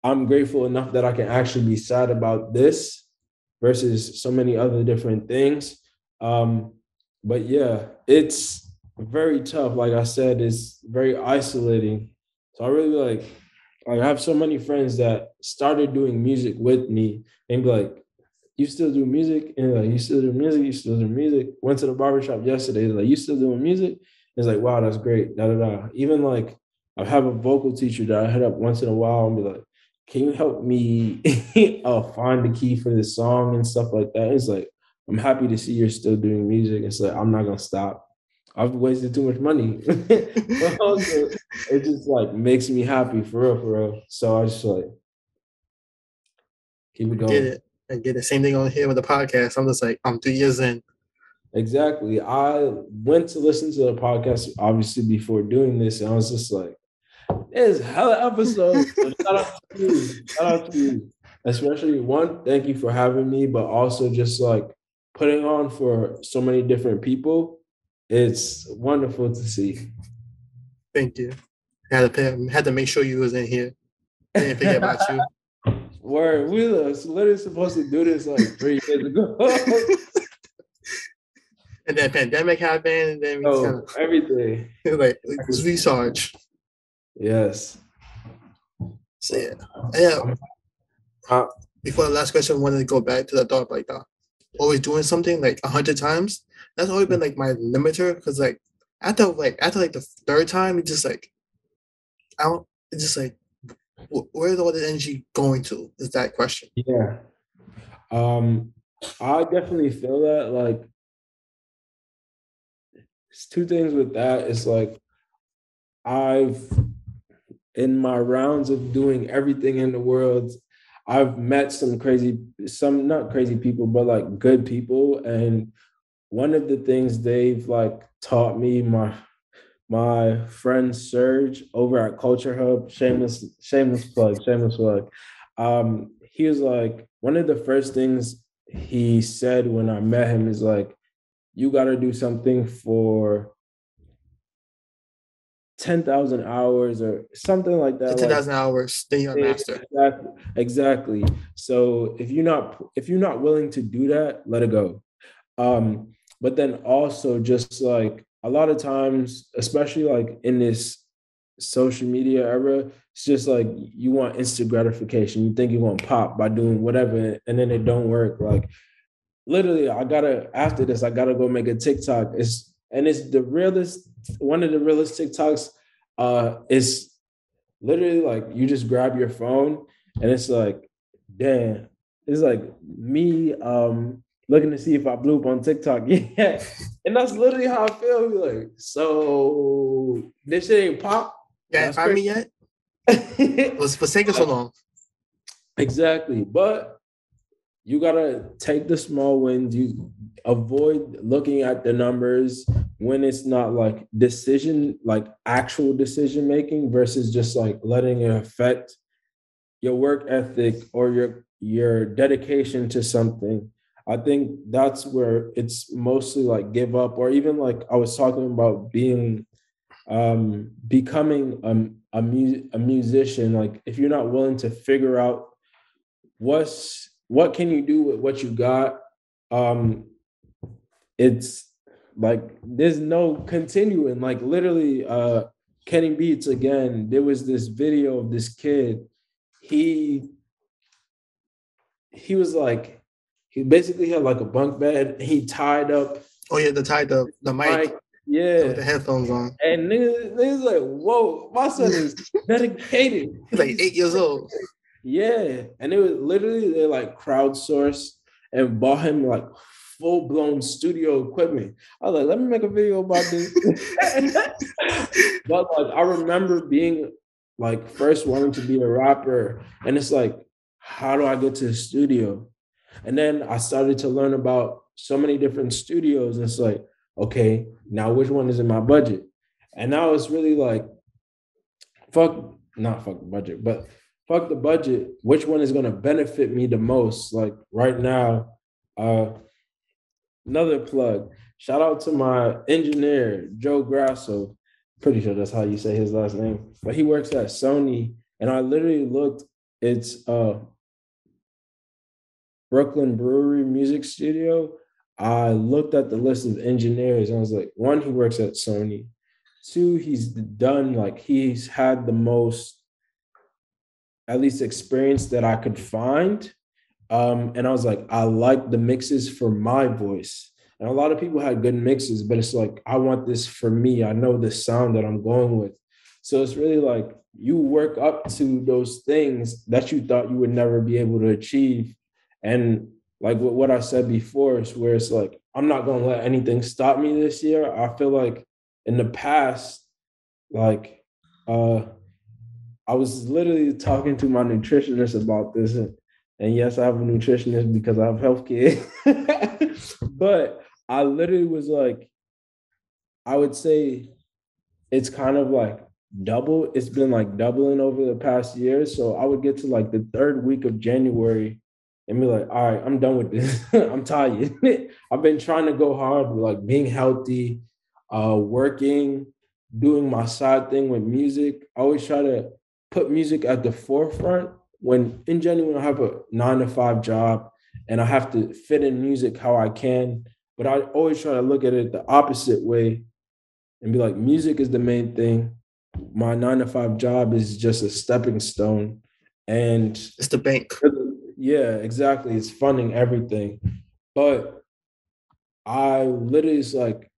I'm grateful enough that I can actually be sad about this versus so many other different things. Um, but yeah, it's very tough. Like I said, it's very isolating. So I really like I have so many friends that started doing music with me and be like, you still do music? And like, you still do music? You still do music? Went to the barbershop yesterday. Like, you still doing music? It's like, wow, that's great. Da da da. Even like, I have a vocal teacher that I hit up once in a while and be like, can you help me find the key for this song and stuff like that? It's like, I'm happy to see you're still doing music. It's like, I'm not gonna stop. I've wasted too much money. But also, it just like makes me happy for real, for real. So I just like keep it I get going. it. I get the same thing on here with the podcast. I'm just like, I'm 3 years in. Exactly. I went to listen to the podcast obviously before doing this, and I was just like, there's hella episodes. So shout out to you. Shout out to you. Especially one, thank you for having me, but also just like putting on for so many different people. It's wonderful to see. Thank you. Had to make sure you was in here. I didn't forget about you. Word, we were literally supposed to do this like 3 years ago. And then pandemic happened, and then we kind of Everything. like recharge. Yes. So yeah. Before the last question, I wanted to go back to the thought like that. Always doing something like 100 times. That's always been like my limiter because like after the third time, it's just like I don't. It's just like where's all the energy going to? Is that question? Yeah. I definitely feel that. Like, it's two things with that. It's like I've in my rounds of doing everything in the world, I've met some not crazy people, but like good people. And one of the things they've like taught me, my friend Serge over at Culture Hub, shameless plug, shameless plug. He was like, one of the first things he said when I met him is like, you got to do something for 10,000 hours or something like The that. Like 10,000 hours, then you're a master. exactly. So if you're not willing to do that, let it go. But then also just like a lot of times, especially like in this social media era, it's just like you want instant gratification. You think you're gonna pop by doing whatever, and then it don't work. Like literally, after this, I gotta go make a TikTok. It's the realest, one of the realest TikToks. Is literally like you just grab your phone and it's like, damn, it's like me looking to see if I blew up on TikTok. Yeah. And that's literally how I feel. Like, so this shit ain't pop. Yeah, That's find me crazy. yet? Was for taking so long. Exactly. But you gotta take the small wins. You avoid looking at the numbers when it's not like actual decision making versus just like letting it affect your work ethic or your dedication to something. I think that's where it's mostly like give up, or even like I was talking about being becoming a musician. Like if you're not willing to figure out what can you do with what you got, um it's like there's no continuing. Like literally, Kenny Beats again. There was this video of this kid. He he was like he basically had like a bunk bed. He tied up Oh yeah, the mic mic, yeah, with the headphones on. and niggas like, whoa, my son is dedicated. He's like 8 years old. Yeah, and it was literally they like crowdsourced and bought him like full blown studio equipment. I was like, let me make a video about this. But like, I remember being like first wanting to be a rapper, and it's like, how do I get to the studio? And then I started to learn about so many different studios. And it's like, okay, now which one is in my budget? And now it's really like, not fuck the budget, but fuck the budget. Which one is going to benefit me the most? Like right now, another plug. Shout out to my engineer, Joe Grasso. Pretty sure that's how you say his last name. But he works at Sony. And I literally looked, it's Brooklyn Brewery Music Studio. I looked at the list of engineers and I was like, one, he works at Sony. Two, he's had the most, at least experience that I could find. And I was like, I like the mixes for my voice. And a lot of people had good mixes, but it's like, I want this for me. I know the sound that I'm going with. So it's really like you work up to those things that you thought you would never be able to achieve. And like what I said before is where it's like, I'm not going to let anything stop me this year. I feel like in the past, like, I was literally talking to my nutritionist about this. And yes, I have a nutritionist because I have healthcare. But I literally was like, I would say it's kind of like double. It's been like doubling over the past year. So I would get to like the third week of January and be like, all right, I'm done with this. I'm tired. I've been trying to go hard, like being healthy, working, doing my side thing with music. I always try to put music at the forefront when in January I have a 9 to 5 job and I have to fit in music how I can. But I always try to look at it the opposite way and be like, music is the main thing. My 9 to 5 job is just a stepping stone. And it's the bank. Yeah, exactly. It's funding everything. But I literally, it's like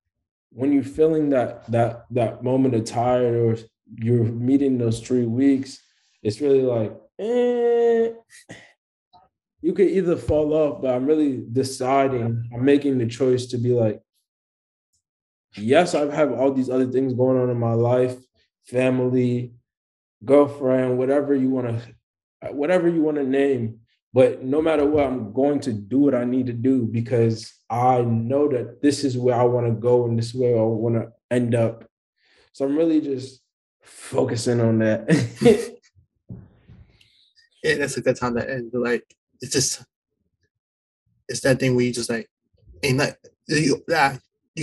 when you're feeling that moment of tired or you're meeting those 3 weeks, it's really like, you could either fall off, but I'm really deciding, I'm making the choice to be like, yes, I have all these other things going on in my life, family, girlfriend, whatever you want to name. But no matter what, I'm going to do what I need to do because I know that this is where I want to go and this is where I want to end up. So I'm really just focusing on that. Yeah, that's a good time to end. But like, it's that thing where you just like, ain't like, you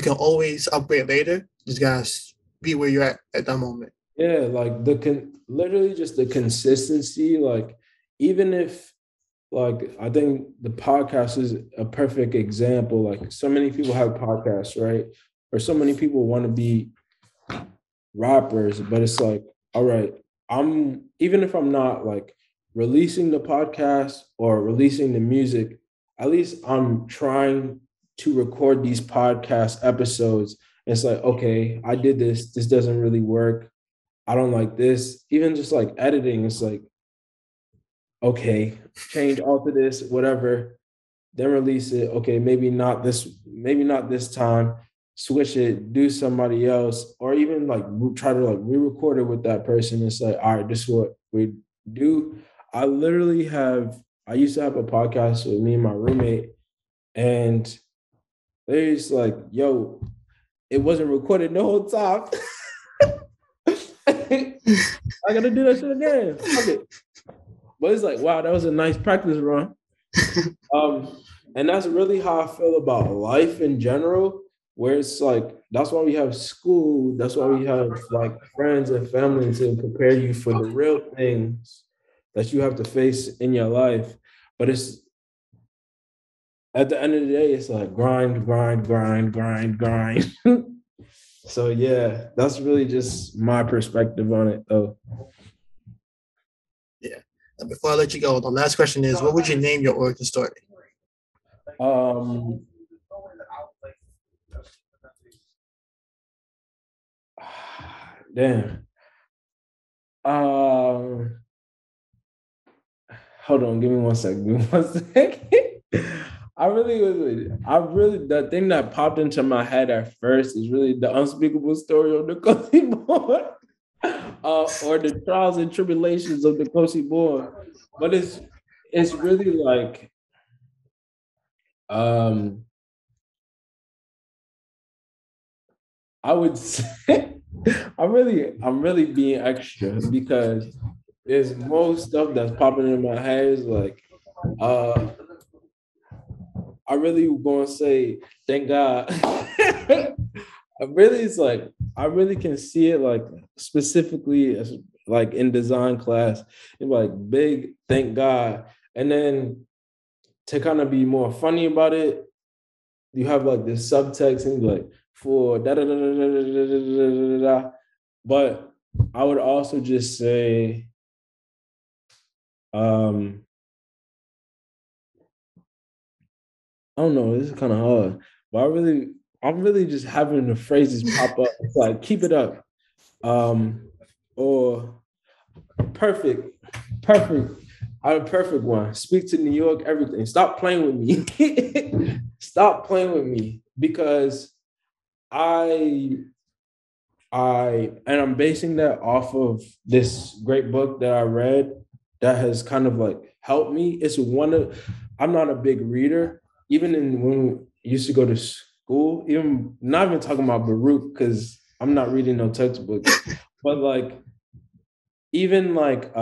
can always upgrade later. You just gotta be where you're at that moment. Yeah, like literally just the consistency. Like even if, like, I think the podcast is a perfect example. Like so many people have podcasts, right? Or so many people want to be rappers, but it's like, all right, even if I'm not like releasing the podcast or releasing the music, at least I'm trying to record these podcast episodes. And it's like, okay, I did this. This doesn't really work. I don't like this. Even just like editing, it's like, okay, change, alter this, whatever, then release it. Okay, maybe not this time. Switch it, do somebody else, or even like try to like re-record it with that person. It's like, all right, this is what we do. I used to have a podcast with me and my roommate, and they're just like, yo, it wasn't recorded the whole time. I gotta do that shit again. Fuck it. But it's like, wow, that was a nice practice run. And that's really how I feel about life in general, where it's like, that's why we have school, that's why we have like friends and family to prepare you for the real things that you have to face in your life. But it's at the end of the day, it's like grind, grind, grind, grind, grind. So yeah, that's really just my perspective on it though. Yeah. And before I let you go, the last question is, what would you name your origin story? Um damn. Um Hold on, give me 1 second. Give me 1 second. The thing that popped into my head at first is really the unspeakable story of the Nkosi Bourne, or the trials and tribulations of the Nkosi Bourne. But it's really like, um, I would say, I'm really being extra because there's most stuff that's popping in my head is like, uh, I really gonna say thank God. I really, it's like I really can see it like specifically as like in design class, it's like big thank God. And then to kind of be more funny about it, you have like this subtext and like for da da da da da da da da da. But I would also just say, um, I don't know, this is kind of hard, but I'm really just having the phrases pop up. It's like keep it up, or perfect, perfect. I have a perfect one. Speak to New York, everything. Stop playing with me. Stop playing with me because I and I'm basing that off of this great book that I read that has kind of like helped me. It's one of I'm not a big reader, even in when we used to go to school, even not even talking about Baruch, because I'm not reading no textbooks, but like even like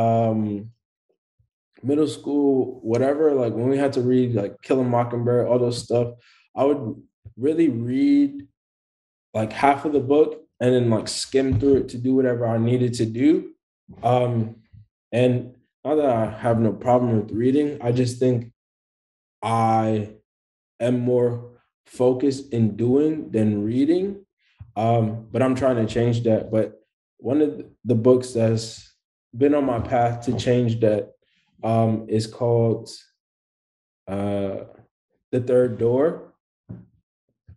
middle school, whatever, like when we had to read like Kill a Mockingbird, all those stuff, I would really read like half of the book and then like skim through it to do whatever I needed to do. Um, and not that I have no problem with reading, I just think I am more focused in doing than reading. But I'm trying to change that. But one of the books that's been on my path to change that is called uh, The Third Door,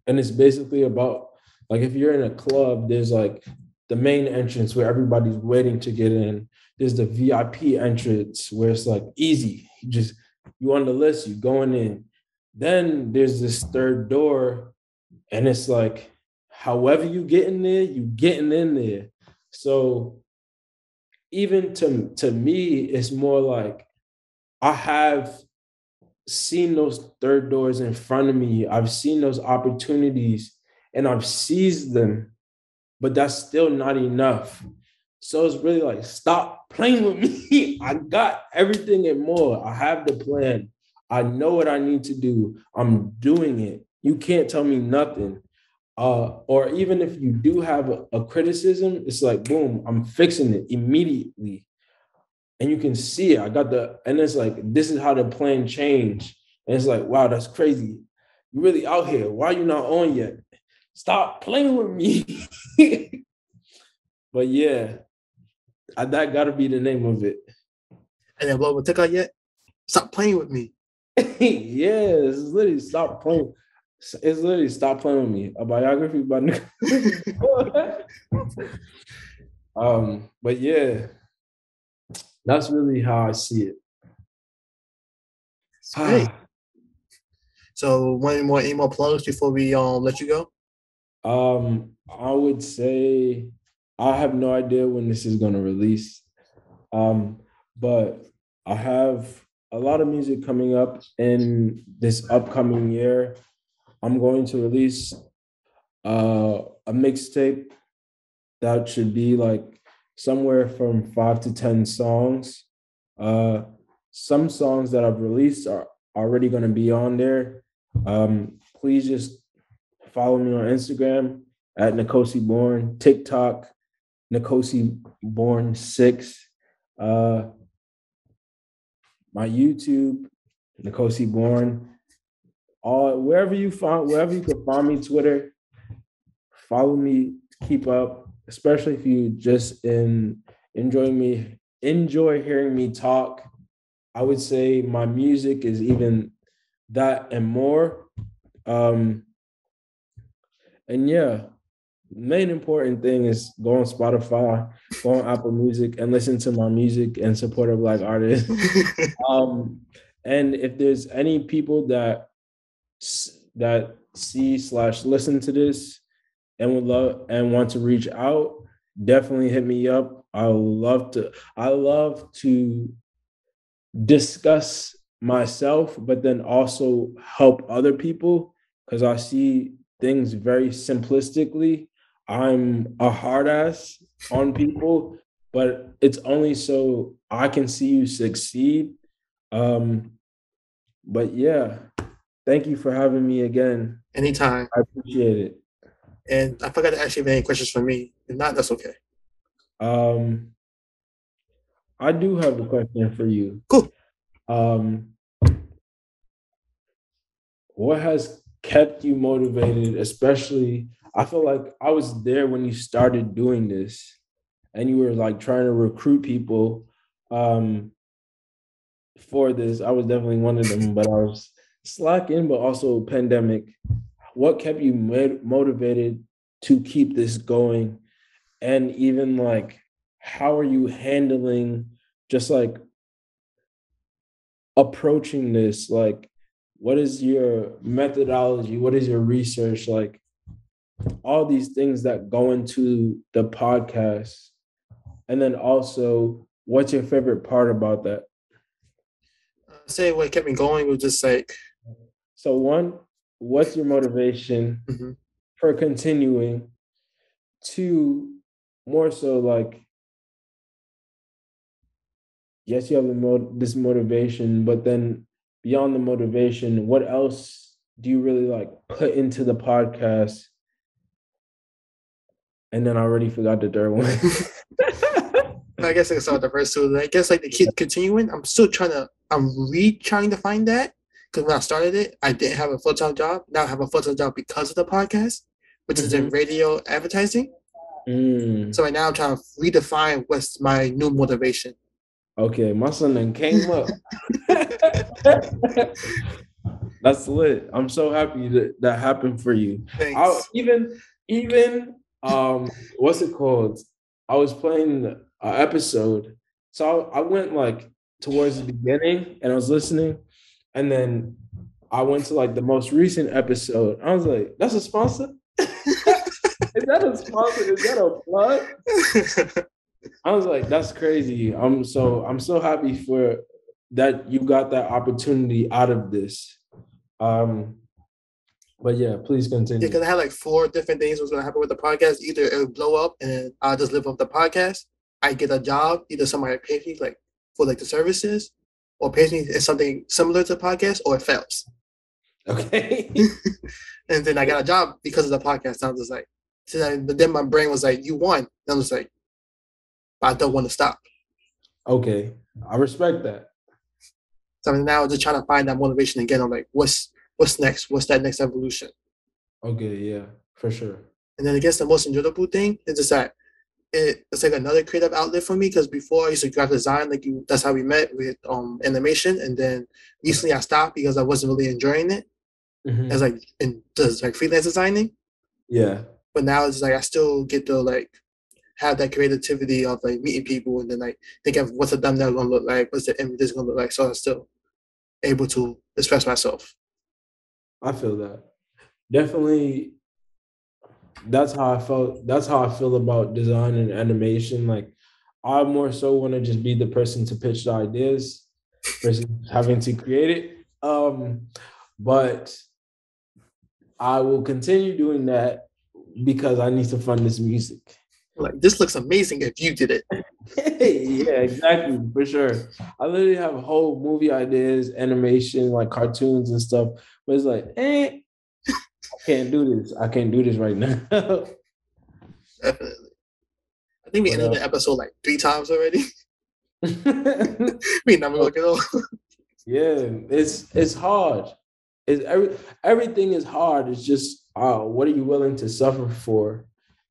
and it's basically about like if you're in a club, there's like the main entrance where everybody's waiting to get in. There's the VIP entrance where it's like easy, you on the list, you going in. Then there's this third door, and it's like however you get in there, you getting in there. So even to me, it's more like I have seen those third doors in front of me. I've seen those opportunities and I've seized them, but that's still not enough. So it's really like, stop playing with me. I got everything and more. I have the plan. I know what I need to do. I'm doing it. You can't tell me nothing. Or even if you do have a criticism, it's like, boom, I'm fixing it immediately, and you can see it. And it's like, this is how the plan changed. And it's like, wow, that's crazy. You really out here. Why are you not on yet? Stop playing with me. But yeah, that gotta be the name of it. And then what took out yet? Stop playing with me. Yeah, it's literally stop playing. It's literally stop playing with me. A biography by but yeah, that's really how I see it. Great. So one more email plugs before we let you go? I would say I have no idea when this is gonna release. But I have a lot of music coming up in this upcoming year. I'm going to release a mixtape that should be like somewhere from 5 to 10 songs. Some songs that I've released are already going to be on there. Please just follow me on Instagram at Nkosi Bourne, TikTok, Nkosi Bourne 6. Uh, my YouTube, Nkosi Bourne. All wherever you can find me, Twitter, follow me, keep up, especially if you just enjoy hearing me talk. I would say my music is even that and more. Um, and yeah, main important thing is go on Spotify, go on Apple Music, and listen to my music and support a Black artist. um, and if there's any people that see/listen to this and would love and want to reach out, definitely hit me up. I love to discuss myself, but then also help other people because I see things very simplistically. I'm a hard ass on people, but it's only so I can see you succeed. Um, but yeah, thank you for having me again. Anytime. I appreciate it. And I forgot to ask you if any questions for me. If not, that's okay. Um, I do have a question for you. Cool. What has kept you motivated? Especially, I feel like I was there when you started doing this, and you were like trying to recruit people for this. I was definitely one of them, but I was slacking, but also pandemic. What kept you motivated to keep this going? And even like, how are you handling just like approaching this? Like, what is your methodology? What is your research? Like, all these things that go into the podcast. And then also, what's your favorite part about that? Say what kept me going was just like. So, one, what's your motivation for continuing? Two, more so like, yes, you have this motivation, but then beyond the motivation, what else do you really like put into the podcast? And then I already forgot the third one. I guess I saw the first two. I guess like to keep continuing, I'm trying to find that. Because when I started it, I didn't have a full-time job. Now I have a full-time job because of the podcast, which is in radio advertising. So right now I'm trying to redefine what's my new motivation. Okay, my son then came up. That's lit. I'm so happy that happened for you. Thanks. Even what's it called? I was playing an episode, so I went like towards the beginning and I was listening, and then I went to like the most recent episode. I was like, "That's a sponsor? Is that a sponsor? Is that a plug?" I was like, "That's crazy." I'm so happy for that you got that opportunity out of this. But yeah, please continue. Yeah, because I had like 4 different things was going to happen with the podcast. Either it would blow up and I'll just live off the podcast. I get a job, either somebody pays me like for like the services, or pays me in something similar to the podcast, or it fails. Okay. And then I got a job because of the podcast. I was just like, but then my brain was like, "You won." And I was like, "But I don't want to stop." Okay, I respect that. So now I'm just trying to find that motivation again. I'm like, what's next? What's that next evolution? Okay, yeah, for sure. And then I guess the most enjoyable thing is just that it's like another creative outlet for me, because before I used to graphic design, like that's how we met with animation, and then recently I stopped because I wasn't really enjoying it as like in just like freelance designing. Yeah. But now it's like I still get to like have that creativity of like meeting people and then like think of what's a thumbnail gonna look like, what's the image gonna look like, so I'm still able to express myself. I feel that. Definitely that's how I felt. That's how I feel about design and animation. Like I more so want to just be the person to pitch the ideas versus having to create it. But I will continue doing that because I need to fund this music. Like, this looks amazing if you did it. Yeah, exactly, for sure. I literally have whole movie ideas, animation, like cartoons and stuff, but it's like, I can't do this. I can't do this right now. Definitely. I think we But, ended the episode like 3 times already. We never look at all. yeah, it's hard. Everything is hard. It's just what are you willing to suffer for?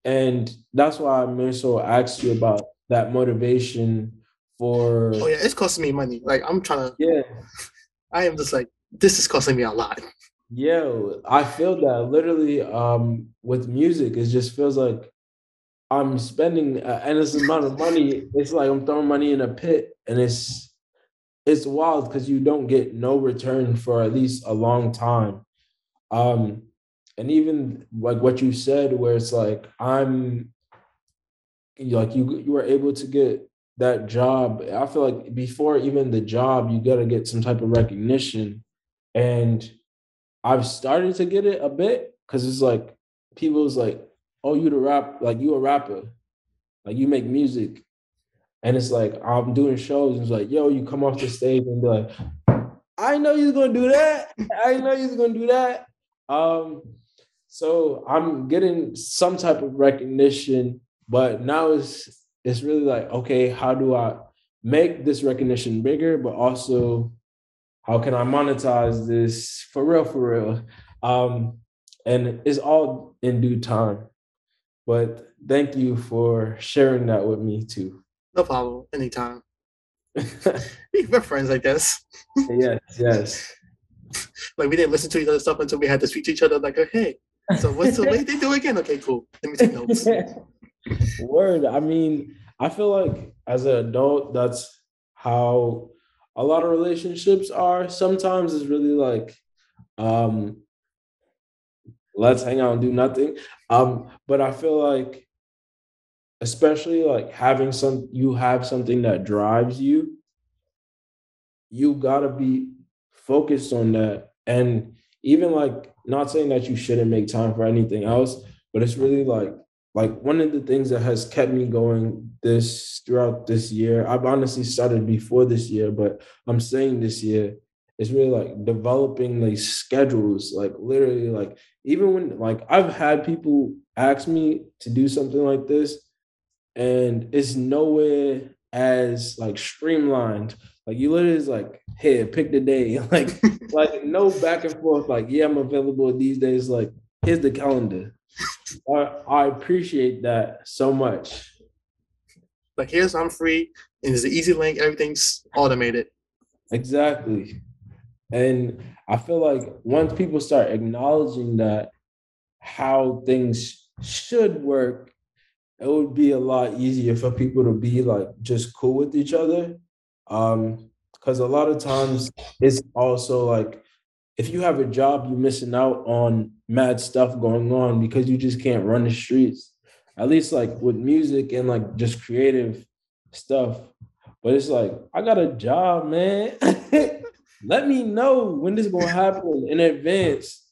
And that's why I more so asked you about that motivation for. Oh yeah, it's costing me money. Like I'm trying to. Yeah, I am just like, this is costing me a lot. yeah. I feel that literally with music, it just feels like I'm spending an endless amount of money. It's like I'm throwing money in a pit, and it's wild because you don't get no return for at least a long time. Um, and even like what you said, where it's like you were able to get that job. I feel like before even the job, you got to get some type of recognition, and I've started to get it a bit because it's like people's like, oh, you a rapper, like you make music. And it's like I'm doing shows, and it's like, yo, you come off the stage and be like, I know you're gonna do that. I know you're gonna do that. So I'm getting some type of recognition, but now it's really like, okay, how do I make this recognition bigger, but also how can I monetize this for real, for real? And it's all in due time. But thank you for sharing that with me too. No problem. Anytime. We're friends, I guess. Yes, yes. Like we didn't listen to each other's stuff until we had to speak to each other. Like, hey, so what's the way they do again? Okay, cool. Let me take notes. Word. I mean, I feel like as an adult, that's how a lot of relationships are. Sometimes it's really like, um, let's hang out and do nothing. But I feel like, especially like you have something that drives you, you gotta be focused on that. And even like not saying that you shouldn't make time for anything else, but it's really like one of the things that has kept me going this throughout this year. I've honestly started before this year, but I'm saying this year, it's really like developing these schedules, like literally like even when like I've had people ask me to do something like this and it's nowhere as like streamlined. Like you literally is like, hey, pick the day. Like no back and forth. Like, yeah, I'm available these days. Like, here's the calendar. I appreciate that so much. Like here's I'm free, and it's an easy link. Everything's automated. Exactly. And I feel like once people start acknowledging that how things should work, it would be a lot easier for people to be like just cool with each other. Because a lot of times it's also like if you have a job, you're missing out on mad stuff going on because you just can't run the streets. At least like with music and like just creative stuff. But it's like, I got a job, man. Let me know when this is gonna happen in advance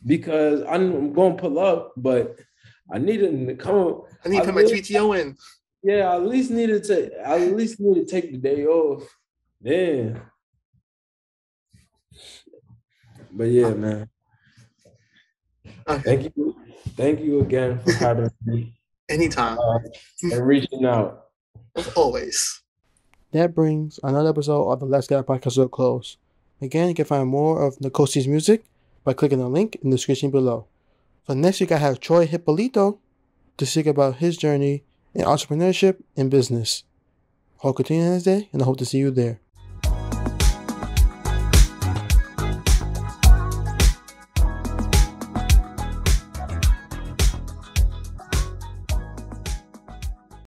because I'm gonna pull up, but I need to come. I need to put my PTO in. Yeah, I at least need to take the day off. Yeah. But yeah, man. Okay. Thank you again for having me. Anytime. And reaching out. Always. That brings another episode of the Let's Get Podcast to a close. Again, you can find more of Nkosi's music by clicking the link in the description below. For next week, I have Troy Hippolito to speak about his journey in entrepreneurship and business. Hope continuing this day, and I hope to see you there.